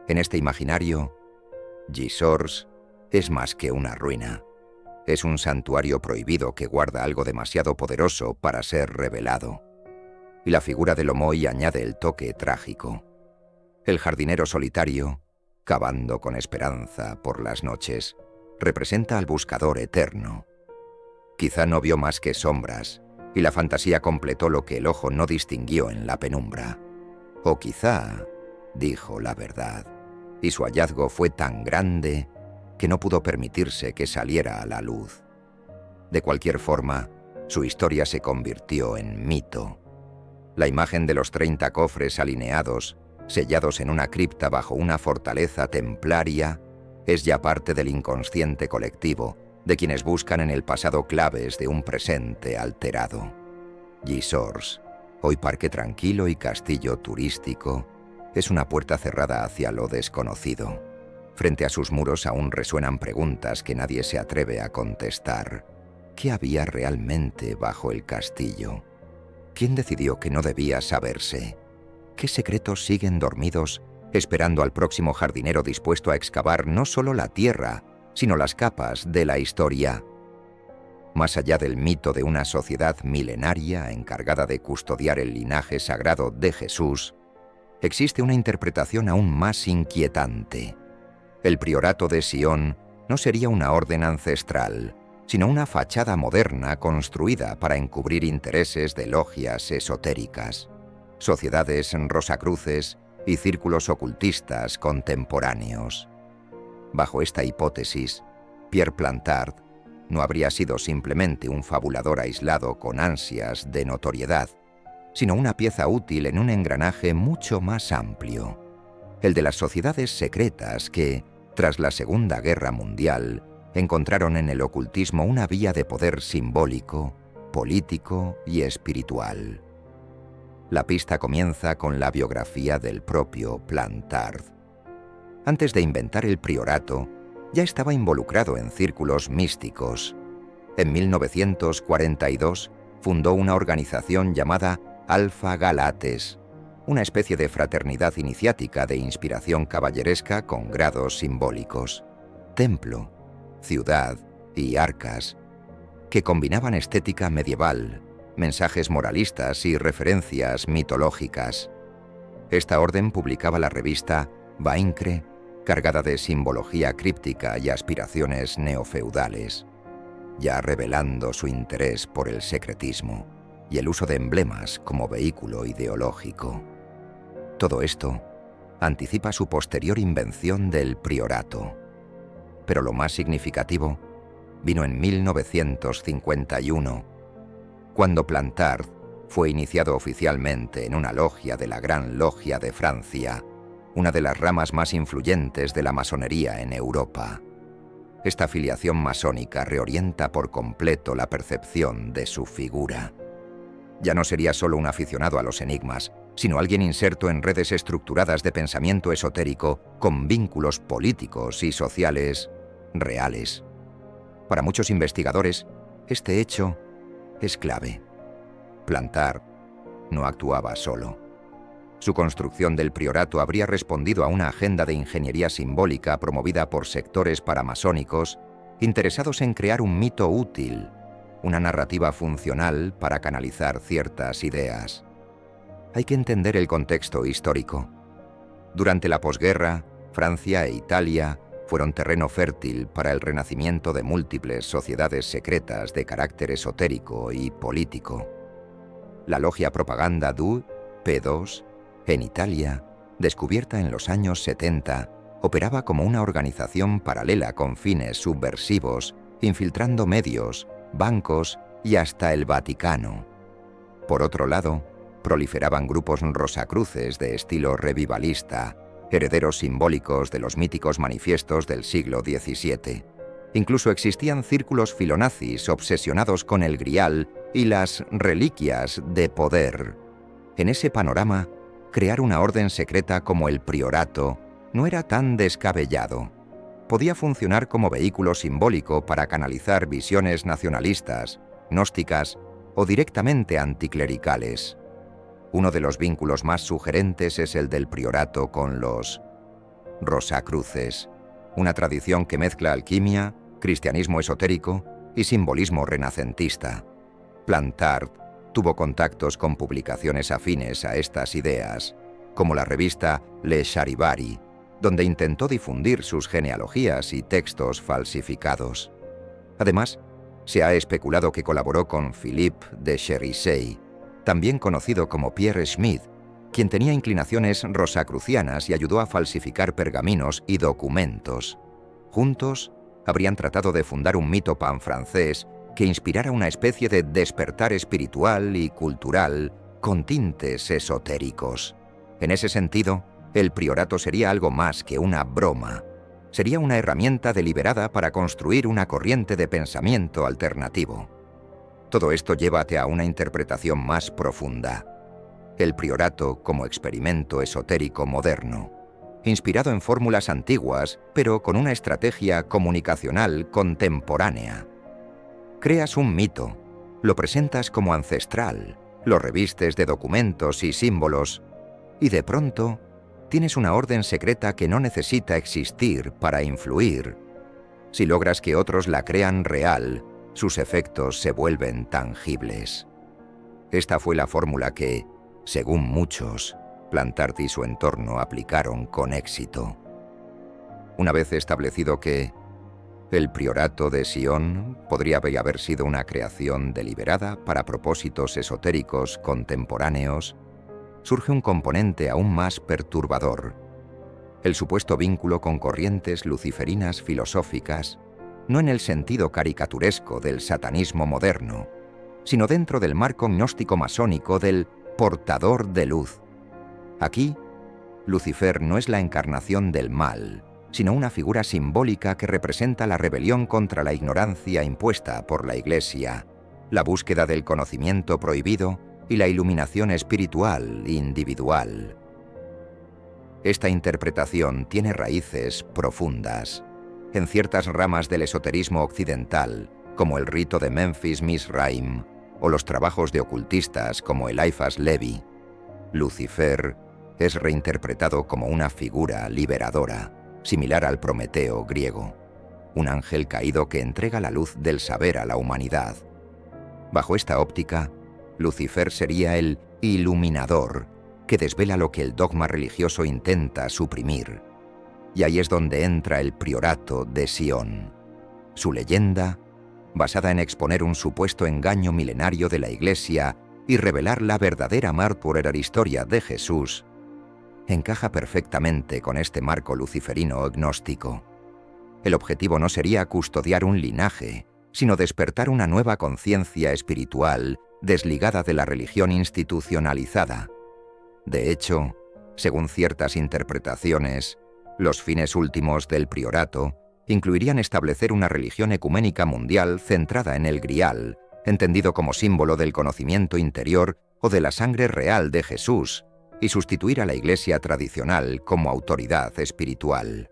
Speaker 2: En este imaginario, Gisors es más que una ruina. Es un santuario prohibido que guarda algo demasiado poderoso para ser revelado. Y la figura de Lomoy añade el toque trágico. El jardinero solitario, cavando con esperanza por las noches, representa al buscador eterno. Quizá no vio más que sombras, y la fantasía completó lo que el ojo no distinguió en la penumbra. O quizá dijo la verdad, y su hallazgo fue tan grande que no pudo permitirse que saliera a la luz. De cualquier forma, su historia se convirtió en mito. La imagen de los 30 cofres alineados, sellados en una cripta bajo una fortaleza templaria, Es ya parte del inconsciente colectivo de quienes buscan en el pasado claves de un presente alterado. Gisors, hoy parque tranquilo y castillo turístico, es una puerta cerrada hacia lo desconocido. Frente a sus muros aún resuenan preguntas que nadie se atreve a contestar. ¿Qué había realmente bajo el castillo? ¿Quién decidió que no debía saberse? ¿Qué secretos siguen dormidos, esperando al próximo jardinero dispuesto a excavar no solo la tierra, sino las capas de la historia? Más allá del mito de una sociedad milenaria encargada de custodiar el linaje sagrado de Jesús, existe una interpretación aún más inquietante. El priorato de Sion no sería una orden ancestral, sino una fachada moderna construida para encubrir intereses de logias esotéricas, sociedades rosacruces y círculos ocultistas contemporáneos. Bajo esta hipótesis, Pierre Plantard no habría sido simplemente un fabulador aislado con ansias de notoriedad, sino una pieza útil en un engranaje mucho más amplio, el de las sociedades secretas que, tras la Segunda Guerra Mundial, encontraron en el ocultismo una vía de poder simbólico, político y espiritual. La pista comienza con la biografía del propio Plantard. Antes de inventar el priorato, ya estaba involucrado en círculos místicos. En 1942 fundó una organización llamada Alpha Galates, una especie de fraternidad iniciática de inspiración caballeresca con grados simbólicos, templo, ciudad y arcas, que combinaban estética medieval, mensajes moralistas y referencias mitológicas. Esta orden publicaba la revista Vaincre, cargada de simbología críptica y aspiraciones neofeudales, ya revelando su interés por el secretismo y el uso de emblemas como vehículo ideológico. Todo esto anticipa su posterior invención del priorato. Pero lo más significativo vino en 1951, cuando Plantard fue iniciado oficialmente en una logia de la Gran Logia de Francia, una de las ramas más influyentes de la masonería en Europa. Esta afiliación masónica reorienta por completo la percepción de su figura. Ya no sería solo un aficionado a los enigmas, sino alguien inserto en redes estructuradas de pensamiento esotérico con vínculos políticos y sociales reales. Para muchos investigadores, este hecho es clave. Plantard no actuaba solo. Su construcción del priorato habría respondido a una agenda de ingeniería simbólica promovida por sectores paramasónicos interesados en crear un mito útil, una narrativa funcional para canalizar ciertas ideas. Hay que entender el contexto histórico. Durante la posguerra, Francia e Italia fueron terreno fértil para el renacimiento de múltiples sociedades secretas de carácter esotérico y político. La logia Propaganda du P2, en Italia, descubierta en los años 70, operaba como una organización paralela con fines subversivos, infiltrando medios, bancos y hasta el Vaticano. Por otro lado, proliferaban grupos rosacruces de estilo revivalista, herederos simbólicos de los míticos manifiestos del siglo XVII. Incluso existían círculos filonazis obsesionados con el grial y las reliquias de poder. En ese panorama, crear una orden secreta como el priorato no era tan descabellado. Podía funcionar como vehículo simbólico para canalizar visiones nacionalistas, gnósticas o directamente anticlericales. Uno de los vínculos más sugerentes es el del priorato con los Rosacruces, una tradición que mezcla alquimia, cristianismo esotérico y simbolismo renacentista. Plantard tuvo contactos con publicaciones afines a estas ideas, como la revista Le Charivari, donde intentó difundir sus genealogías y textos falsificados. Además, se ha especulado que colaboró con Philippe de Cherisey, también conocido como Pierre Schmidt, quien tenía inclinaciones rosacrucianas y ayudó a falsificar pergaminos y documentos. Juntos, habrían tratado de fundar un mito panfrancés que inspirara una especie de despertar espiritual y cultural con tintes esotéricos. En ese sentido, el priorato sería algo más que una broma. sería una herramienta deliberada para construir una corriente de pensamiento alternativo. Todo esto llévate a una interpretación más profunda. El priorato como experimento esotérico moderno, inspirado en fórmulas antiguas, pero con una estrategia comunicacional contemporánea. Creas un mito, lo presentas como ancestral, lo revistes de documentos y símbolos, y de pronto tienes una orden secreta que no necesita existir para influir. Si logras que otros la crean real, sus efectos se vuelven tangibles. Esta fue la fórmula que, según muchos, Plantard y su entorno aplicaron con éxito. Una vez establecido que el priorato de Sion podría haber sido una creación deliberada para propósitos esotéricos contemporáneos, surge un componente aún más perturbador: el supuesto vínculo con corrientes luciferinas filosóficas, no en el sentido caricaturesco del satanismo moderno, sino dentro del marco gnóstico masónico del portador de luz. Aquí, Lucifer no es la encarnación del mal, sino una figura simbólica que representa la rebelión contra la ignorancia impuesta por la Iglesia, la búsqueda del conocimiento prohibido y la iluminación espiritual individual. Esta interpretación tiene raíces profundas en ciertas ramas del esoterismo occidental, como el rito de Memphis Mizraim, o los trabajos de ocultistas como Eliphas Levi. Lucifer es reinterpretado como una figura liberadora, similar al Prometeo griego, un ángel caído que entrega la luz del saber a la humanidad. Bajo esta óptica, Lucifer sería el iluminador, que desvela lo que el dogma religioso intenta suprimir. Y ahí es donde entra el priorato de Sion. Su leyenda, basada en exponer un supuesto engaño milenario de la Iglesia y revelar la verdadera marturer historia de Jesús, encaja perfectamente con este marco luciferino gnóstico. El objetivo no sería custodiar un linaje, sino despertar una nueva conciencia espiritual desligada de la religión institucionalizada. De hecho, según ciertas interpretaciones, los fines últimos del priorato incluirían establecer una religión ecuménica mundial centrada en el Grial, entendido como símbolo del conocimiento interior o de la sangre real de Jesús, y sustituir a la Iglesia tradicional como autoridad espiritual.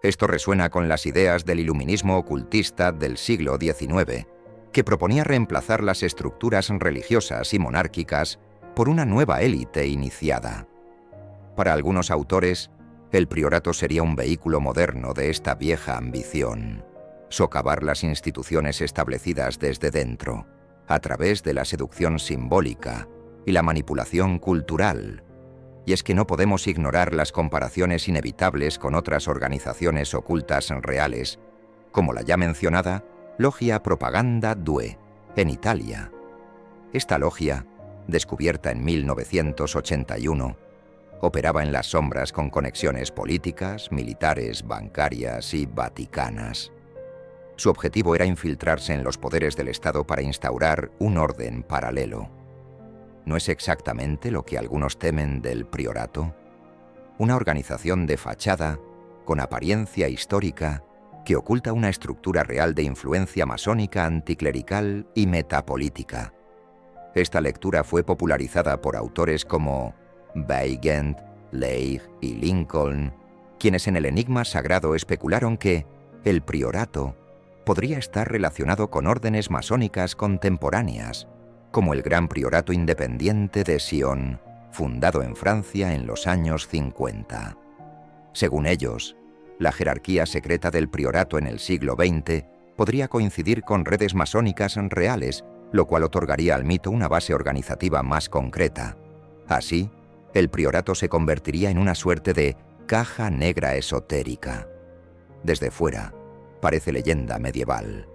Speaker 2: Esto resuena con las ideas del iluminismo ocultista del siglo XIX, que proponía reemplazar las estructuras religiosas y monárquicas por una nueva élite iniciada. Para algunos autores, el priorato sería un vehículo moderno de esta vieja ambición: socavar las instituciones establecidas desde dentro, a través de la seducción simbólica y la manipulación cultural. Y es que no podemos ignorar las comparaciones inevitables con otras organizaciones ocultas reales, como la ya mencionada Logia Propaganda Due, en Italia. Esta logia, descubierta en 1981, operaba en las sombras con conexiones políticas, militares, bancarias y vaticanas. Su objetivo era infiltrarse en los poderes del Estado para instaurar un orden paralelo. ¿No es exactamente lo que algunos temen del priorato? Una organización de fachada, con apariencia histórica, que oculta una estructura real de influencia masónica, anticlerical y metapolítica. Esta lectura fue popularizada por autores como Weigand, Leigh y Lincoln, quienes en el enigma sagrado especularon que el priorato podría estar relacionado con órdenes masónicas contemporáneas, como el Gran Priorato Independiente de Sion, fundado en Francia en los años 50. Según ellos, la jerarquía secreta del priorato en el siglo XX podría coincidir con redes masónicas reales, lo cual otorgaría al mito una base organizativa más concreta. Así, el priorato se convertiría en una suerte de caja negra esotérica. Desde fuera, parece leyenda medieval.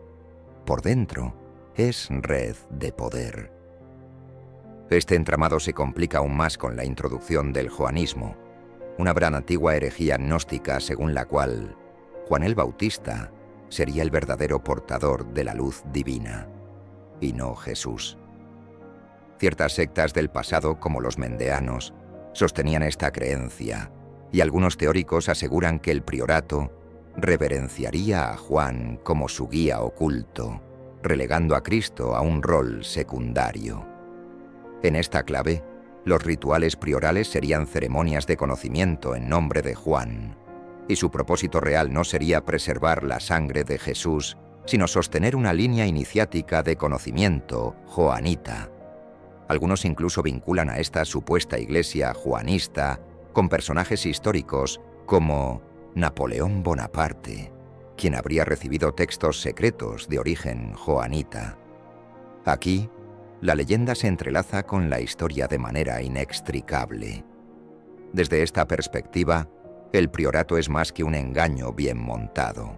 Speaker 2: Por dentro, es red de poder. Este entramado se complica aún más con la introducción del joanismo, una gran antigua herejía gnóstica según la cual Juan el Bautista sería el verdadero portador de la luz divina, y no Jesús. Ciertas sectas del pasado, como los mendeanos, sostenían esta creencia, y algunos teóricos aseguran que el priorato reverenciaría a Juan como su guía oculto, relegando a Cristo a un rol secundario. En esta clave, los rituales priorales serían ceremonias de conocimiento en nombre de Juan, y su propósito real no sería preservar la sangre de Jesús, sino sostener una línea iniciática de conocimiento joanita. Algunos incluso vinculan a esta supuesta iglesia juanista con personajes históricos como Napoleón Bonaparte, quien habría recibido textos secretos de origen joanita. Aquí, la leyenda se entrelaza con la historia de manera inextricable. Desde esta perspectiva, el priorato es más que un engaño bien montado.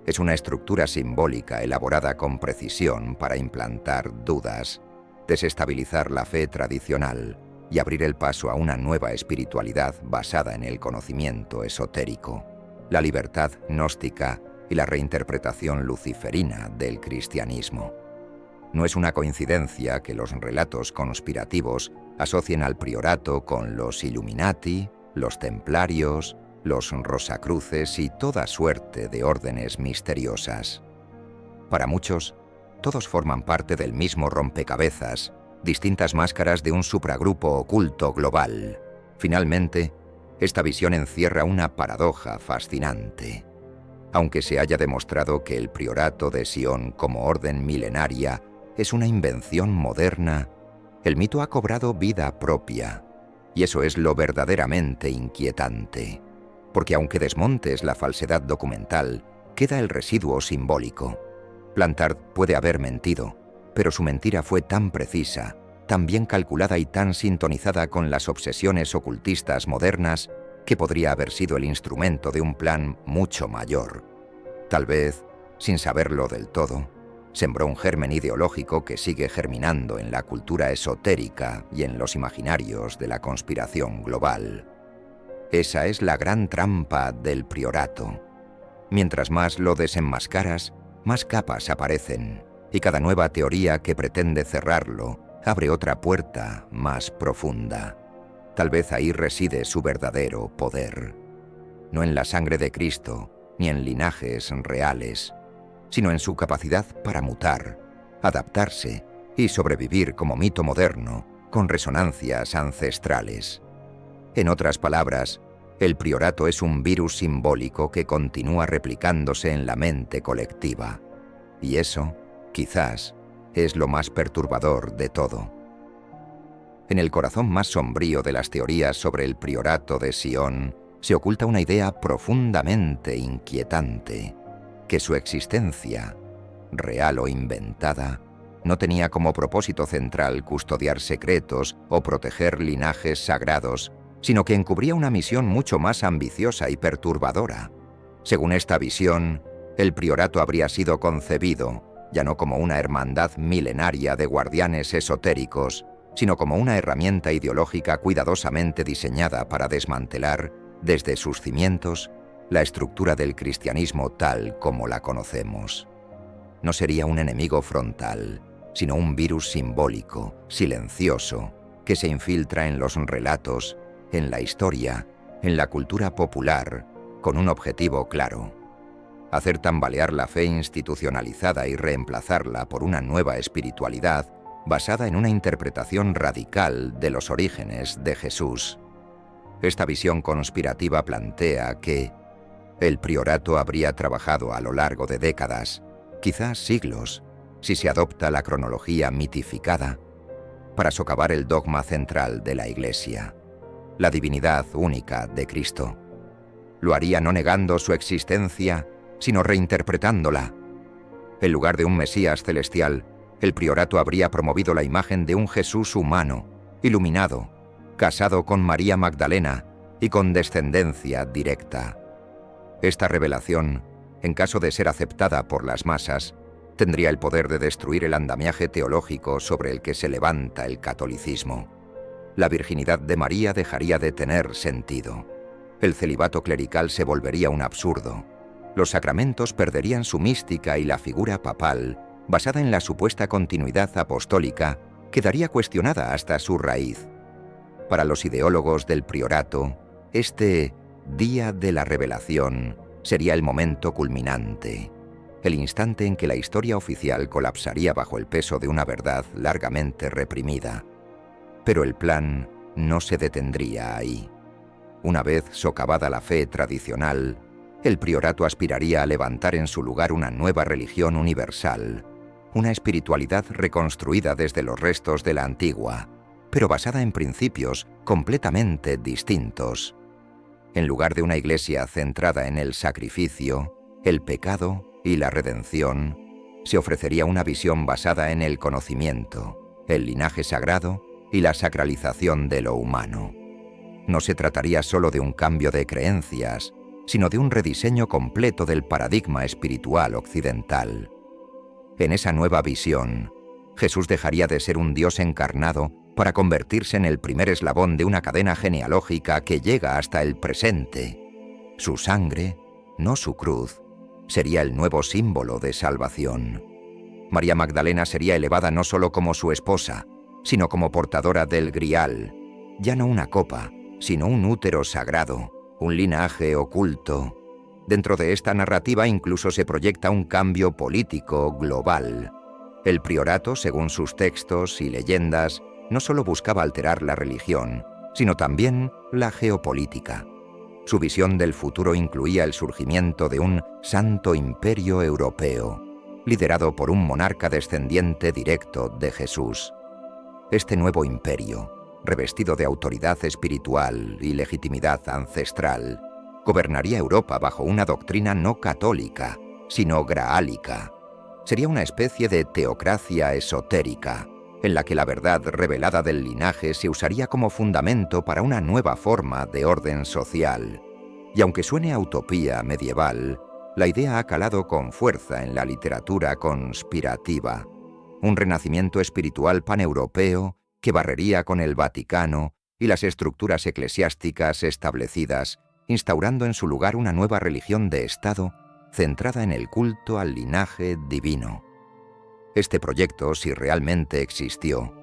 Speaker 2: Es una estructura simbólica elaborada con precisión para implantar dudas, desestabilizar la fe tradicional y abrir el paso a una nueva espiritualidad basada en el conocimiento esotérico, la libertad gnóstica y la reinterpretación luciferina del cristianismo. No es una coincidencia que los relatos conspirativos asocien al priorato con los Illuminati, los templarios, los rosacruces y toda suerte de órdenes misteriosas. Para muchos, todos forman parte del mismo rompecabezas, distintas máscaras de un supragrupo oculto global. Finalmente, esta visión encierra una paradoja fascinante. Aunque se haya demostrado que el priorato de Sion como orden milenaria es una invención moderna, el mito ha cobrado vida propia, y eso es lo verdaderamente inquietante, porque aunque desmontes la falsedad documental, queda el residuo simbólico. Plantard puede haber mentido, pero su mentira fue tan precisa, tan bien calculada y tan sintonizada con las obsesiones ocultistas modernas que podría haber sido el instrumento de un plan mucho mayor. Tal vez, sin saberlo del todo, sembró un germen ideológico que sigue germinando en la cultura esotérica y en los imaginarios de la conspiración global. Esa es la gran trampa del priorato. Mientras más lo desenmascaras, más capas aparecen, y cada nueva teoría que pretende cerrarlo abre otra puerta más profunda. Tal vez ahí reside su verdadero poder. No en la sangre de Cristo, ni en linajes reales, sino en su capacidad para mutar, adaptarse y sobrevivir como mito moderno con resonancias ancestrales. En otras palabras, el priorato es un virus simbólico que continúa replicándose en la mente colectiva. Y eso, quizás, es lo más perturbador de todo. En el corazón más sombrío de las teorías sobre el priorato de Sion se oculta una idea profundamente inquietante, que su existencia, real o inventada, no tenía como propósito central custodiar secretos o proteger linajes sagrados, sino que encubría una misión mucho más ambiciosa y perturbadora. Según esta visión, el priorato habría sido concebido, ya no como una hermandad milenaria de guardianes esotéricos, sino como una herramienta ideológica cuidadosamente diseñada para desmantelar, desde sus cimientos, la estructura del cristianismo tal como la conocemos. No sería un enemigo frontal, sino un virus simbólico, silencioso, que se infiltra en los relatos, en la historia, en la cultura popular, con un objetivo claro: hacer tambalear la fe institucionalizada y reemplazarla por una nueva espiritualidad basada en una interpretación radical de los orígenes de Jesús. Esta visión conspirativa plantea que el priorato habría trabajado a lo largo de décadas, quizás siglos, si se adopta la cronología mitificada, para socavar el dogma central de la Iglesia, la divinidad única de Cristo. Lo haría no negando su existencia, sino reinterpretándola. En lugar de un Mesías celestial, el priorato habría promovido la imagen de un Jesús humano, iluminado, casado con María Magdalena y con descendencia directa. Esta revelación, en caso de ser aceptada por las masas, tendría el poder de destruir el andamiaje teológico sobre el que se levanta el catolicismo. La virginidad de María dejaría de tener sentido. El celibato clerical se volvería un absurdo. Los sacramentos perderían su mística y la figura papal, basada en la supuesta continuidad apostólica, quedaría cuestionada hasta su raíz. Para los ideólogos del priorato, este Día de la Revelación sería el momento culminante, el instante en que la historia oficial colapsaría bajo el peso de una verdad largamente reprimida. Pero el plan no se detendría ahí. Una vez socavada la fe tradicional, el priorato aspiraría a levantar en su lugar una nueva religión universal, una espiritualidad reconstruida desde los restos de la antigua, pero basada en principios completamente distintos. En lugar de una iglesia centrada en el sacrificio, el pecado y la redención, se ofrecería una visión basada en el conocimiento, el linaje sagrado y la sacralización de lo humano. No se trataría solo de un cambio de creencias, sino de un rediseño completo del paradigma espiritual occidental. En esa nueva visión, Jesús dejaría de ser un Dios encarnado para convertirse en el primer eslabón de una cadena genealógica que llega hasta el presente. Su sangre, no su cruz, sería el nuevo símbolo de salvación. María Magdalena sería elevada no solo como su esposa, sino como portadora del Grial, ya no una copa, sino un útero sagrado, un linaje oculto. Dentro de esta narrativa incluso se proyecta un cambio político global. El priorato, según sus textos y leyendas, no solo buscaba alterar la religión, sino también la geopolítica. Su visión del futuro incluía el surgimiento de un santo imperio europeo, liderado por un monarca descendiente directo de Jesús. Este nuevo imperio, revestido de autoridad espiritual y legitimidad ancestral, gobernaría Europa bajo una doctrina no católica, sino graálica. Sería una especie de teocracia esotérica, en la que la verdad revelada del linaje se usaría como fundamento para una nueva forma de orden social. Y aunque suene a utopía medieval, la idea ha calado con fuerza en la literatura conspirativa. Un renacimiento espiritual paneuropeo que barrería con el Vaticano y las estructuras eclesiásticas establecidas, instaurando en su lugar una nueva religión de Estado centrada en el culto al linaje divino. Este proyecto, si realmente existió,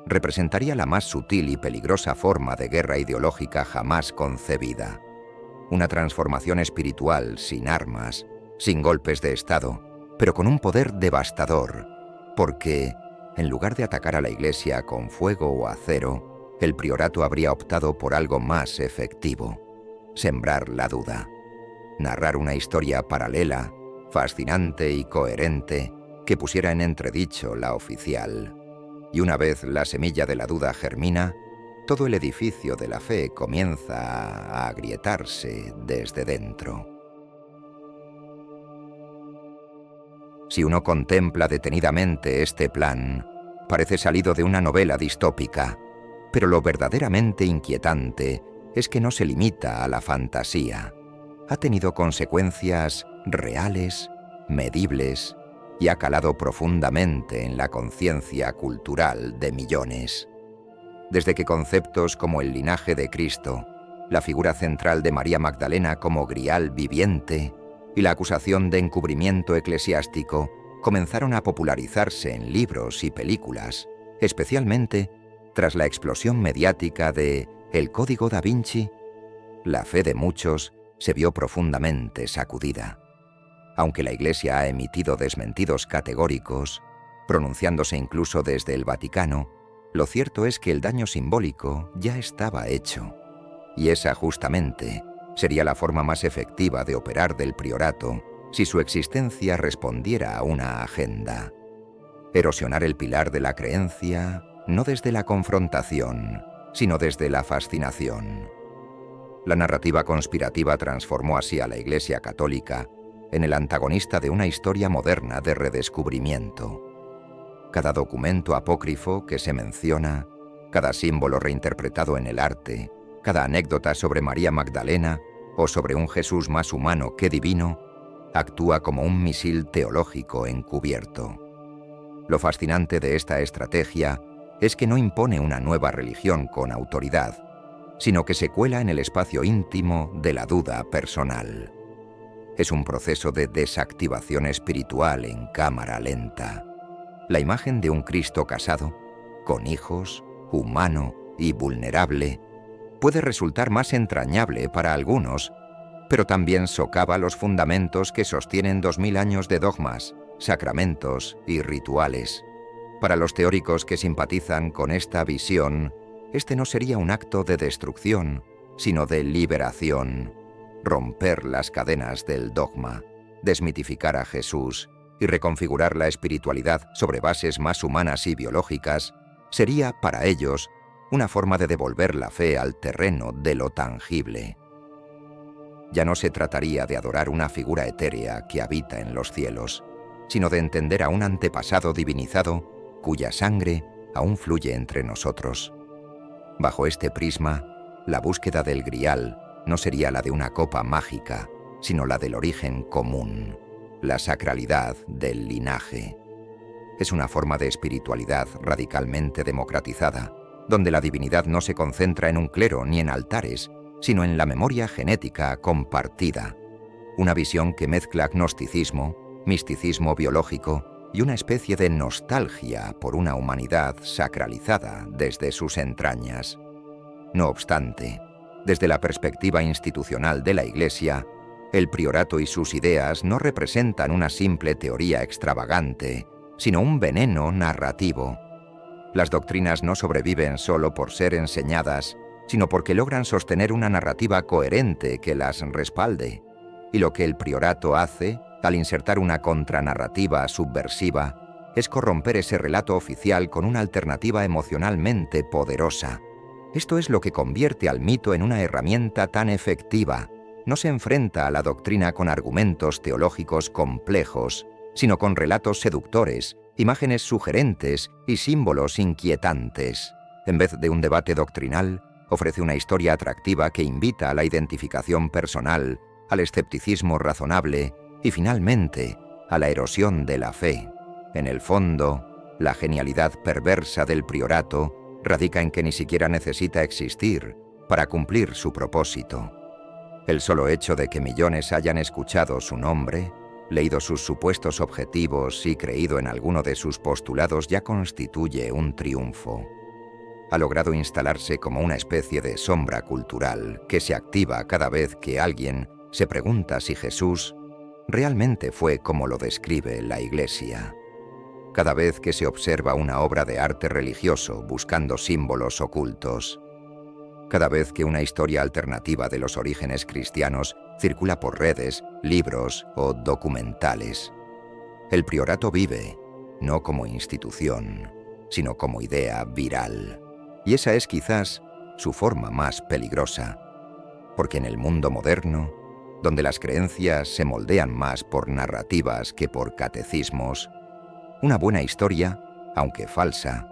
Speaker 2: representaría la más sutil y peligrosa forma de guerra ideológica jamás concebida. Una transformación espiritual sin armas, sin golpes de Estado, pero con un poder devastador, porque, en lugar de atacar a la Iglesia con fuego o acero, el priorato habría optado por algo más efectivo: sembrar la duda, narrar una historia paralela, fascinante y coherente, que pusiera en entredicho la oficial. Y una vez la semilla de la duda germina, todo el edificio de la fe comienza a agrietarse desde dentro. Si uno contempla detenidamente este plan, parece salido de una novela distópica, pero lo verdaderamente inquietante es que no se limita a la fantasía. Ha tenido consecuencias reales, medibles, y ha calado profundamente en la conciencia cultural de millones. Desde que conceptos como el linaje de Cristo, la figura central de María Magdalena como grial viviente y la acusación de encubrimiento eclesiástico comenzaron a popularizarse en libros y películas, especialmente tras la explosión mediática de El Código Da Vinci, la fe de muchos se vio profundamente sacudida. Aunque la Iglesia ha emitido desmentidos categóricos, pronunciándose incluso desde el Vaticano, lo cierto es que el daño simbólico ya estaba hecho. Y esa, justamente, sería la forma más efectiva de operar del priorato si su existencia respondiera a una agenda. Erosionar el pilar de la creencia, no desde la confrontación, sino desde la fascinación. La narrativa conspirativa transformó así a la Iglesia católica en el antagonista de una historia moderna de redescubrimiento. Cada documento apócrifo que se menciona, cada símbolo reinterpretado en el arte, cada anécdota sobre María Magdalena o sobre un Jesús más humano que divino, actúa como un misil teológico encubierto. Lo fascinante de esta estrategia es que no impone una nueva religión con autoridad, sino que se cuela en el espacio íntimo de la duda personal. Es un proceso de desactivación espiritual en cámara lenta. La imagen de un Cristo casado, con hijos, humano y vulnerable, puede resultar más entrañable para algunos, pero también socava los fundamentos que sostienen 2000 años de dogmas, sacramentos y rituales. Para los teóricos que simpatizan con esta visión, este no sería un acto de destrucción, sino de liberación. Romper las cadenas del dogma, desmitificar a Jesús y reconfigurar la espiritualidad sobre bases más humanas y biológicas, sería, para ellos, una forma de devolver la fe al terreno de lo tangible. Ya no se trataría de adorar una figura etérea que habita en los cielos, sino de entender a un antepasado divinizado cuya sangre aún fluye entre nosotros. Bajo este prisma, la búsqueda del grial no sería la de una copa mágica, sino la del origen común, la sacralidad del linaje. Es una forma de espiritualidad radicalmente democratizada, donde la divinidad no se concentra en un clero ni en altares, sino en la memoria genética compartida. Una visión que mezcla gnosticismo, misticismo biológico y una especie de nostalgia por una humanidad sacralizada desde sus entrañas. No obstante, desde la perspectiva institucional de la Iglesia, el priorato y sus ideas no representan una simple teoría extravagante, sino un veneno narrativo. Las doctrinas no sobreviven solo por ser enseñadas, sino porque logran sostener una narrativa coherente que las respalde. Y lo que el priorato hace, al insertar una contranarrativa subversiva, es corromper ese relato oficial con una alternativa emocionalmente poderosa. Esto es lo que convierte al mito en una herramienta tan efectiva. No se enfrenta a la doctrina con argumentos teológicos complejos, sino con relatos seductores, imágenes sugerentes y símbolos inquietantes. En vez de un debate doctrinal, ofrece una historia atractiva que invita a la identificación personal, al escepticismo razonable y, finalmente, a la erosión de la fe. En el fondo, la genialidad perversa del priorato radica en que ni siquiera necesita existir para cumplir su propósito. El solo hecho de que millones hayan escuchado su nombre, leído sus supuestos objetivos y creído en alguno de sus postulados ya constituye un triunfo. Ha logrado instalarse como una especie de sombra cultural que se activa cada vez que alguien se pregunta si Jesús realmente fue como lo describe la Iglesia. Cada vez que se observa una obra de arte religioso buscando símbolos ocultos. Cada vez que una historia alternativa de los orígenes cristianos circula por redes, libros o documentales. El priorato vive, no como institución, sino como idea viral. Y esa es quizás su forma más peligrosa, porque en el mundo moderno, donde las creencias se moldean más por narrativas que por catecismos, una buena historia, aunque falsa,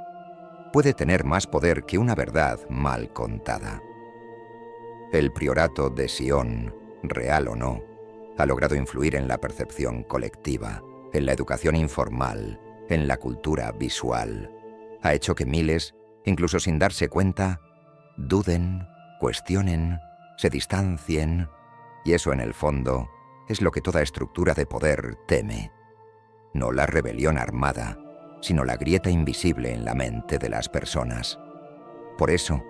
Speaker 2: puede tener más poder que una verdad mal contada. El priorato de Sion, real o no, ha logrado influir en la percepción colectiva, en la educación informal, en la cultura visual. Ha hecho que miles, incluso sin darse cuenta, duden, cuestionen, se distancien, y eso en el fondo es lo que toda estructura de poder teme. No la rebelión armada, sino la grieta invisible en la mente de las personas. Por eso,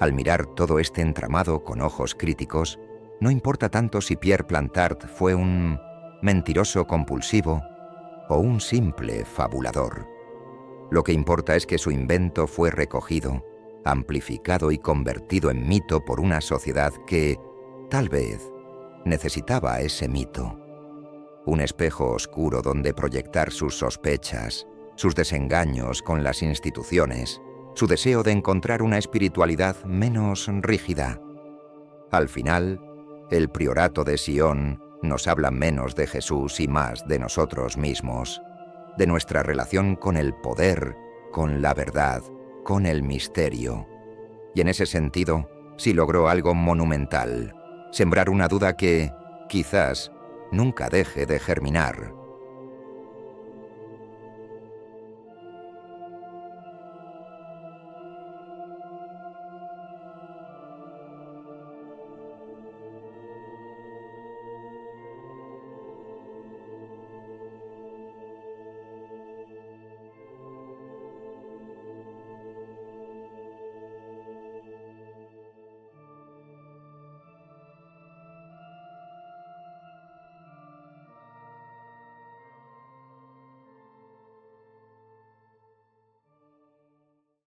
Speaker 2: al mirar todo este entramado con ojos críticos, no importa tanto si Pierre Plantard fue un mentiroso compulsivo o un simple fabulador. Lo que importa es que su invento fue recogido, amplificado y convertido en mito por una sociedad que, tal vez, necesitaba ese mito. Un espejo oscuro donde proyectar sus sospechas, sus desengaños con las instituciones, su deseo de encontrar una espiritualidad menos rígida. Al final, el priorato de Sion nos habla menos de Jesús y más de nosotros mismos, de nuestra relación con el poder, con la verdad, con el misterio. Y en ese sentido, sí logró algo monumental, sembrar una duda que, quizás, nunca deje de germinar.